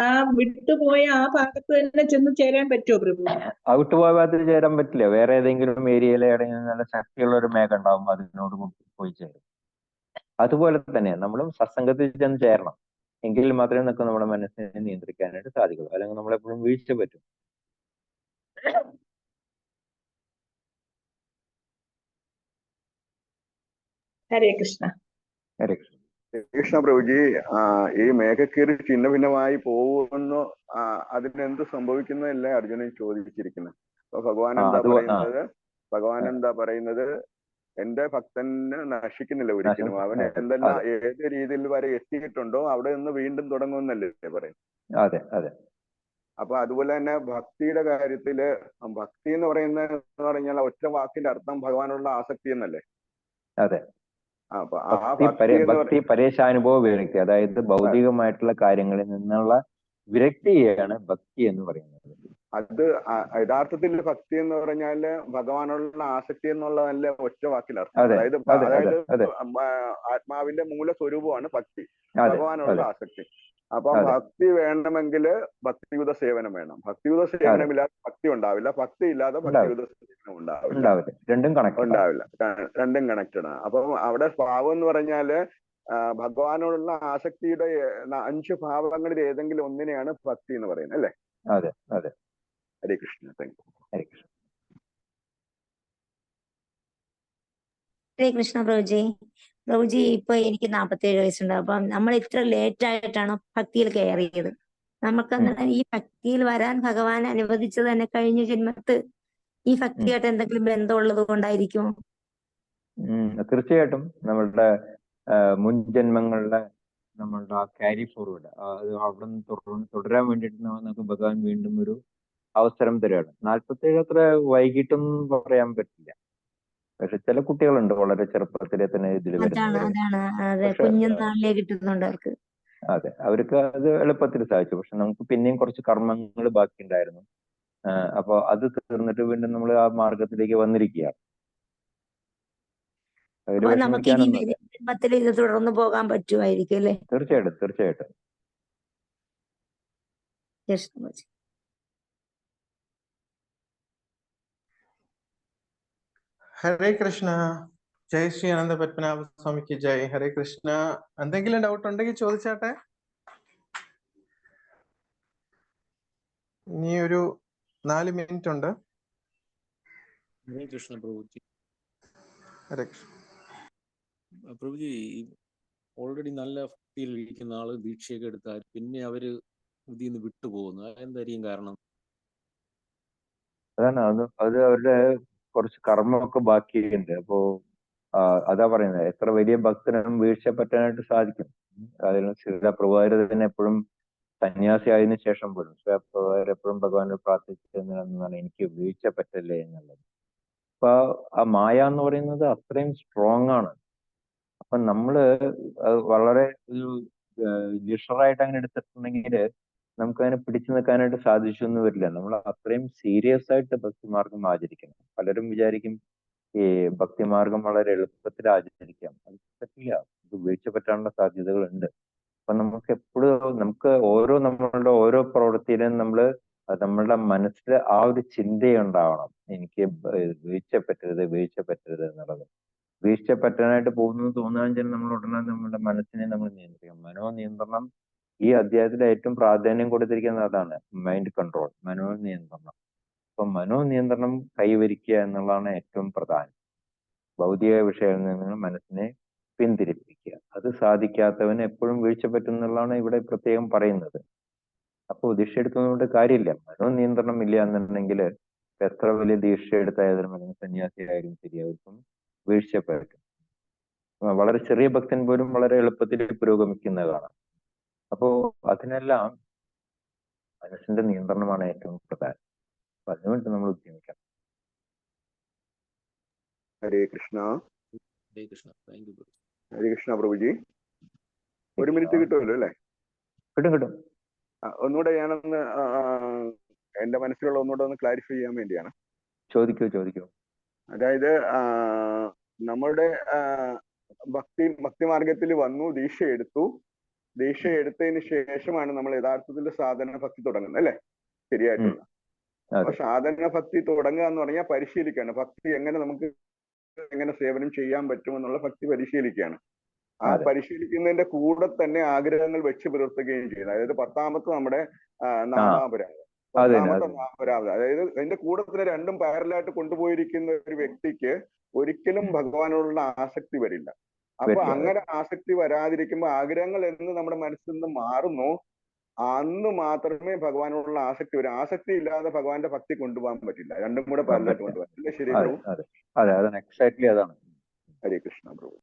ആ വിട്ടുപോയ ആ ഭാഗത്ത് തന്നെ ചെന്ന് ചേരാൻ പറ്റുമോ പ്രഭു? ആ വിട്ടുപോയ ഭാഗത്ത് ചേരാൻ പറ്റില്ല. വേറെ ഏതെങ്കിലും ഏരിയയിലെ നല്ല ശക്തിയുള്ള ഒരു മേഘം ഉണ്ടാകുമ്പോൾ അതിനോട് പോയി ചേരും. അതുപോലെ തന്നെ നമ്മളും സത്സംഗത്തിൽ ചെന്ന് ചേരണം. എങ്കിൽ മാത്രമേ നമുക്ക് നമ്മുടെ മനസ്സിനെ നിയന്ത്രിക്കാനായിട്ട് സാധിക്കുള്ളൂ. അല്ലെങ്കിൽ നമ്മളെപ്പോഴും വീഴ്ച പറ്റും. ഹരേ കൃഷ്ണ. ഹരേ കൃഷ്ണ. കൃഷ്ണ പ്രഭുജി, ഈ മേഘക്കീറ് ഛിന്ന ഭിന്നമായി പോകുമെന്നോ അതിനെന്ത് സംഭവിക്കുന്നതല്ലേ അർജുനൻ ചോദിച്ചിരിക്കുന്നത്? അപ്പൊ ഭഗവാൻ എന്താ പറയുന്നത്? എന്റെ ഭക്തന് നശിക്കുന്നില്ല ഒരിക്കലും. അവൻ എന്തെല്ലാം ഏത് രീതിയിൽ വരെ എത്തിയിട്ടുണ്ടോ അവിടെ നിന്ന് വീണ്ടും തുടങ്ങുമെന്നല്ലേ പറയും? അതെ അതെ. അപ്പൊ അതുപോലെ തന്നെ ഭക്തിയുടെ കാര്യത്തില്, ഭക്തി എന്ന് പറഞ്ഞാൽ ഒറ്റ വാക്കിന്റെ അർത്ഥം ഭഗവാനുള്ള ആസക്തി എന്നല്ലേ? അതെ. ഭക്തി പരേശാനുഭവ വിരക്തി, അതായത് ഭൗതികമായിട്ടുള്ള കാര്യങ്ങളിൽ നിന്നുള്ള വിരക്തിയാണ് ഭക്തി എന്ന് പറയുന്നത്. അത് യഥാർത്ഥത്തിൽ ഭക്തി എന്ന് പറഞ്ഞാല് ഭഗവാനുള്ള ആസക്തി എന്നുള്ളതല്ല ഒറ്റ വാക്കിൽ അർത്ഥം. അതായത് ആത്മാവിന്റെ മൂലസ്വരൂപമാണ് ഭക്തി, ഭഗവാനുള്ള ആസക്തി. അപ്പൊ ഭക്തി വേണമെങ്കിൽ ഭക്തിയുത സേവനം വേണം. ഭക്തിയുത സേവനമില്ലാതെ ഭക്തി ഉണ്ടാവില്ല, ഭക്തി ഇല്ലാതെ ഭക്തിയുത സേവനം ഉണ്ടാവില്ല. രണ്ടും കണക്റ്റഡ് ആണ്. അപ്പം അവിടെ ഭാവം എന്ന് പറഞ്ഞാല് ഭഗവാനോടുള്ള ആസക്തിയുടെ 5 ഭാവങ്ങളിൽ ഏതെങ്കിലും ഒന്നിനെയാണ് ഭക്തി എന്ന് പറയുന്നത്, അല്ലേ? അതെ അതെ. ഹരേ കൃഷ്ണ. Thank you. ഹരേ കൃഷ്ണ. ഹരേ കൃഷ്ണ പ്രഭുജി. പ്രഭുജി, ഇപ്പൊ എനിക്ക് 47 വയസ്സുണ്ട്. അപ്പം നമ്മൾ ഇത്ര ലേറ്റ് ആയിട്ടാണ് ഭക്തിയിൽ കയറിയത്. നമുക്ക് ഈ ഭക്തിയിൽ വരാൻ ഭഗവാൻ അനുവദിച്ചത് തന്നെ കഴിഞ്ഞ ജന്മത്ത് ഈ ഭക്തിയായിട്ട് എന്തെങ്കിലും ബന്ധമുള്ളത് കൊണ്ടായിരിക്കുമോ? തീർച്ചയായിട്ടും നമ്മളുടെ മുൻ ജന്മങ്ങളുടെ നമ്മളുടെ ക്യാരി ഫോർവേഡ് അത് അവിടെ നിന്ന് തുടരാൻ വേണ്ടിയിട്ട് നമുക്ക് ഭഗവാൻ വീണ്ടും ഒരു അവസരം തരികയാണ്. 47 അത്ര വൈകിട്ടൊന്നും പറയാൻ പറ്റില്ല. പക്ഷെ ചില കുട്ടികളുണ്ട് വളരെ ചെറുപ്പത്തിലെ തന്നെ ഇതിൽ വരുന്നത്. അതെ, അവർക്ക് അത് എളുപ്പത്തിൽ സാധിച്ചു. പക്ഷെ നമുക്ക് പിന്നെയും കുറച്ച് കർമ്മങ്ങൾ ബാക്കി ഉണ്ടായിരുന്നു. അപ്പൊ അത് തീർന്നിട്ട് വീണ്ടും നമ്മൾ ആ മാർഗത്തിലേക്ക് വന്നിരിക്കുകയാണ്. ജന്മത്തിൽ ഇത് തുടർന്ന് പോകാൻ പറ്റുമായിരിക്കും അല്ലേ? തീർച്ചയായിട്ടും തീർച്ചയായിട്ടും. ഹരേ കൃഷ്ണ. ജയ് ശ്രീ അനന്ത പത്മനാഭ സ്വാമിക്ക് ജയ്. ഹരേ കൃഷ്ണ. എന്തെങ്കിലും ഡൗട്ട് ഉണ്ടെങ്കിൽ ചോദിച്ചാട്ടെ. ഇനി ഒരു 4 മിനിറ്റ് ഉണ്ട്. ഹരേ കൃഷ്ണ പ്രഭുജി. ഹരേ കൃഷ്ണ പ്രഭുജി, ഓൾറെഡി നല്ല ഭക്തിയിൽ ഇരിക്കുന്ന ആള് ദീക്ഷയൊക്കെ എടുത്താൽ പിന്നെ അവര് ഇതിൽ നിന്ന് വിട്ടുപോകുന്നു. എന്തായിരിക്കും കാരണം? അതാണ് അത് അവരുടെ കുറച്ച് കർമ്മമൊക്കെ ബാക്കിയുണ്ട്. അപ്പോ അതാ പറയുന്നത്, എത്ര വലിയ ഭക്തനും വീഴ്ച പറ്റാനായിട്ട് സാധിക്കും. അതിന് ശ്രീല പ്രഭുപാദർ തന്നെ എപ്പോഴും സന്യാസി ആയതിനു ശേഷം പോലും പ്രഭുപാദർ എപ്പോഴും ഭഗവാനോട് പ്രാർത്ഥിച്ചതെന്നാണ് എനിക്ക് വീഴ്ച പറ്റല്ലേ എന്നുള്ളത്. അപ്പൊ ആ മായ എന്ന് പറയുന്നത് അത്രയും സ്ട്രോങ് ആണ്. അപ്പൊ നമ്മള് വളരെ ഒരു ലിഷറായിട്ട് അങ്ങനെ എടുത്തിട്ടുണ്ടെങ്കിൽ നമുക്ക് അതിനെ പിടിച്ചു നിൽക്കാനായിട്ട് സാധിച്ചൊന്നും വരില്ല. നമ്മൾ അത്രയും സീരിയസ് ആയിട്ട് ഭക്തിമാർഗം ആചരിക്കണം. പലരും വിചാരിക്കും ഈ ഭക്തിമാർഗം വളരെ എളുപ്പത്തിൽ ആചരിക്കാം. അത് പറ്റില്ല, ഇത് വീഴ്ച പറ്റാനുള്ള സാധ്യതകളുണ്ട്. അപ്പൊ നമുക്ക് എപ്പോഴും നമ്മളുടെ ഓരോ പ്രവൃത്തിയിലും നമ്മളുടെ മനസ്സിൽ ആ ഒരു ചിന്തയുണ്ടാവണം, എനിക്ക് വീഴ്ച പറ്റരുത് എന്നുള്ളത്. വീഴ്ച പറ്റാനായിട്ട് പോകുന്നത് തോന്നുകയാണെങ്കിൽ നമ്മൾ ഉടനെ നമ്മുടെ മനസ്സിനെ നമ്മൾ നിയന്ത്രിക്കണം. മനോനിയന്ത്രണം ഈ അധ്യായത്തിൽ ഏറ്റവും പ്രാധാന്യം കൊടുത്തിരിക്കുന്നത് അതാണ്, മൈൻഡ് കൺട്രോൾ, മനോനിയന്ത്രണം. അപ്പൊ മനോനിയന്ത്രണം കൈവരിക്കുക എന്നുള്ളതാണ് ഏറ്റവും പ്രധാനം. ഭൗതിക വിഷയങ്ങളിൽ നിന്ന് മനസ്സിനെ പിന്തിരിപ്പിക്കുക. അത് സാധിക്കാത്തവന് എപ്പോഴും വീഴ്ച പറ്റുന്നുള്ളതാണ് ഇവിടെ പ്രത്യേകം പറയുന്നത്. അപ്പോൾ ദീക്ഷ എടുക്കുന്നതുകൊണ്ട് കാര്യമില്ല. മനോനിയന്ത്രണം ഇല്ല എന്നുണ്ടെങ്കിൽ എത്ര വലിയ ദീക്ഷ എടുത്തായാലും അല്ലെങ്കിൽ സന്യാസിയായാലും ശരി, അവർക്കും വീഴ്ച പറ്റും. വളരെ ചെറിയ ഭക്തൻ പോലും വളരെ എളുപ്പത്തിൽ പുരോഗമിക്കുന്നതാണ്. അപ്പോ അതിനെല്ലാം മനസ്സിന്റെ നിയന്ത്രണമാണ് ഏറ്റവും പ്രധാനം. അപ്പൊ അതിനുവേണ്ടി നമ്മൾ ഉദ്യമിക്കണം. Hare Krishna. Hare Krishna. Thank you. Hare Krishna Prabhuji. 1 minute കിട്ടുമല്ലോ അല്ലേ? കിട്ടും. ഒന്നുകൂടെ ഞാനൊന്ന് എന്റെ മനസ്സിലുള്ള ഒന്നുകൂടെ ഒന്ന് ക്ലാരിഫൈ ചെയ്യാൻ വേണ്ടിയാണ്. ചോദിക്കൂ. അതായത് നമ്മളുടെ ഭക്തിമാർഗത്തിൽ വന്നു, ദീക്ഷ എടുത്തതിന് ശേഷമാണ് നമ്മൾ യഥാർത്ഥത്തിൽ സാധന ഭക്തി തുടങ്ങുന്നത് അല്ലേ? ശരിയായിട്ടുള്ള. അപ്പൊ സാധന ഭക്തി തുടങ്ങുക എന്ന് പറഞ്ഞാൽ പരിശീലിക്കുകയാണ്. ഭക്തി എങ്ങനെ സേവനം ചെയ്യാൻ പറ്റുമെന്നുള്ള ഭക്തി പരിശീലിക്കുകയാണ്. ആ പരിശീലിക്കുന്നതിന്റെ കൂടെ തന്നെ ആഗ്രഹങ്ങൾ വെച്ച് പുലർത്തുകയും ചെയ്യുന്നത്. അതായത് 10ാമത്തെ നമ്മുടെ നാമാപരാധം, 10ാമത്തെ നാമപരാധം, അതായത് അതിന്റെ കൂടെ തന്നെ രണ്ടും പാരലായിട്ട് കൊണ്ടുപോയിരിക്കുന്ന ഒരു വ്യക്തിക്ക് ഒരിക്കലും ഭഗവാനോടുള്ള ആസക്തി വരില്ല. അപ്പൊ അങ്ങനെ ആസക്തി വരാതിരിക്കുമ്പോൾ ആഗ്രഹങ്ങൾ എന്ന് നമ്മുടെ മനസ്സിൽ നിന്ന് മാറുന്നു, അന്ന് മാത്രമേ ഭഗവാനോടുള്ള ആസക്തി വരും. ആസക്തി ഇല്ലാതെ ഭഗവാന്റെ ഭക്തി കൊണ്ടുപോകാൻ പറ്റില്ല. രണ്ടും കൂടെ പാരലായിട്ട് കൊണ്ടുപോകാൻ പറ്റില്ല. ശരി പ്രഭു? അതാണ് എക്സാക്ട്ലി അതാണ്. ഹരേ കൃഷ്ണ പ്രഭു.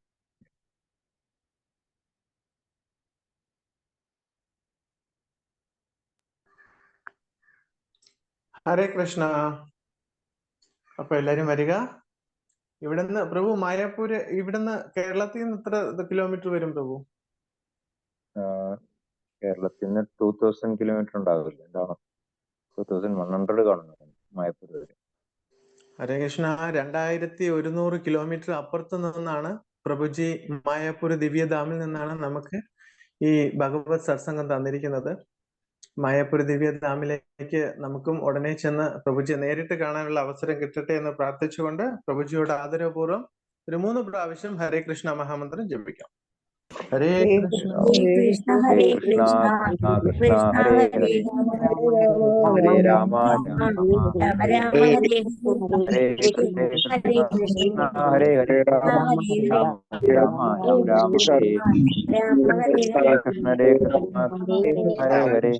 ഹരേ കൃഷ്ണ. അപ്പൊ എല്ലാരും വരിക. ഇവിടുന്ന് പ്രഭു മായാപൂര്, ഇവിടുന്ന് കേരളത്തിൽ നിന്ന് എത്ര കിലോമീറ്റർ വരും പ്രഭു? കേരളത്തിൽ നിന്ന് 2000 കിലോമീറ്റർ ഉണ്ടാവില്ല, എന്താണ് 2100 കാണുന്നത് മായപ്പൂർ വരെ. ഹരേ കൃഷ്ണ. 2100 കിലോമീറ്റർ അപ്പുറത്ത് നിന്നാണ് പ്രഭുജി മായാപൂർ ദിവ്യധാമിൽ നിന്നാണ് നമുക്ക് ഈ ഭഗവത് സത്സംഗം തന്നിരിക്കുന്നത്. മായാപൂർ ദിവ്യധാമിലേക്ക് നമുക്കും ഉടനെ ചെന്ന് പ്രഭുജിയെ നേരിട്ട് കാണാനുള്ള അവസരം കിട്ടട്ടെ എന്ന് പ്രാർത്ഥിച്ചുകൊണ്ട് പ്രഭുജിയോട് ആദരവപൂർവ്വം ഒരു 3 പ്രാവശ്യം ഹരേ കൃഷ്ണ മഹാമന്ത്രം ജപിക്കാം. ഹരേ കൃഷ്ണ ഹരേ കൃഷ്ണ കൃഷ്ണ ഹരേ ഹരേ ഹരേ രാമ രാമ രാമ ഹരേ കൃഷ്ണ ഹരേ ഹരേ രാമ രാമ ഹരേ രാമ ഹരേ കൃഷ്ണ ഹരേ ഹരേ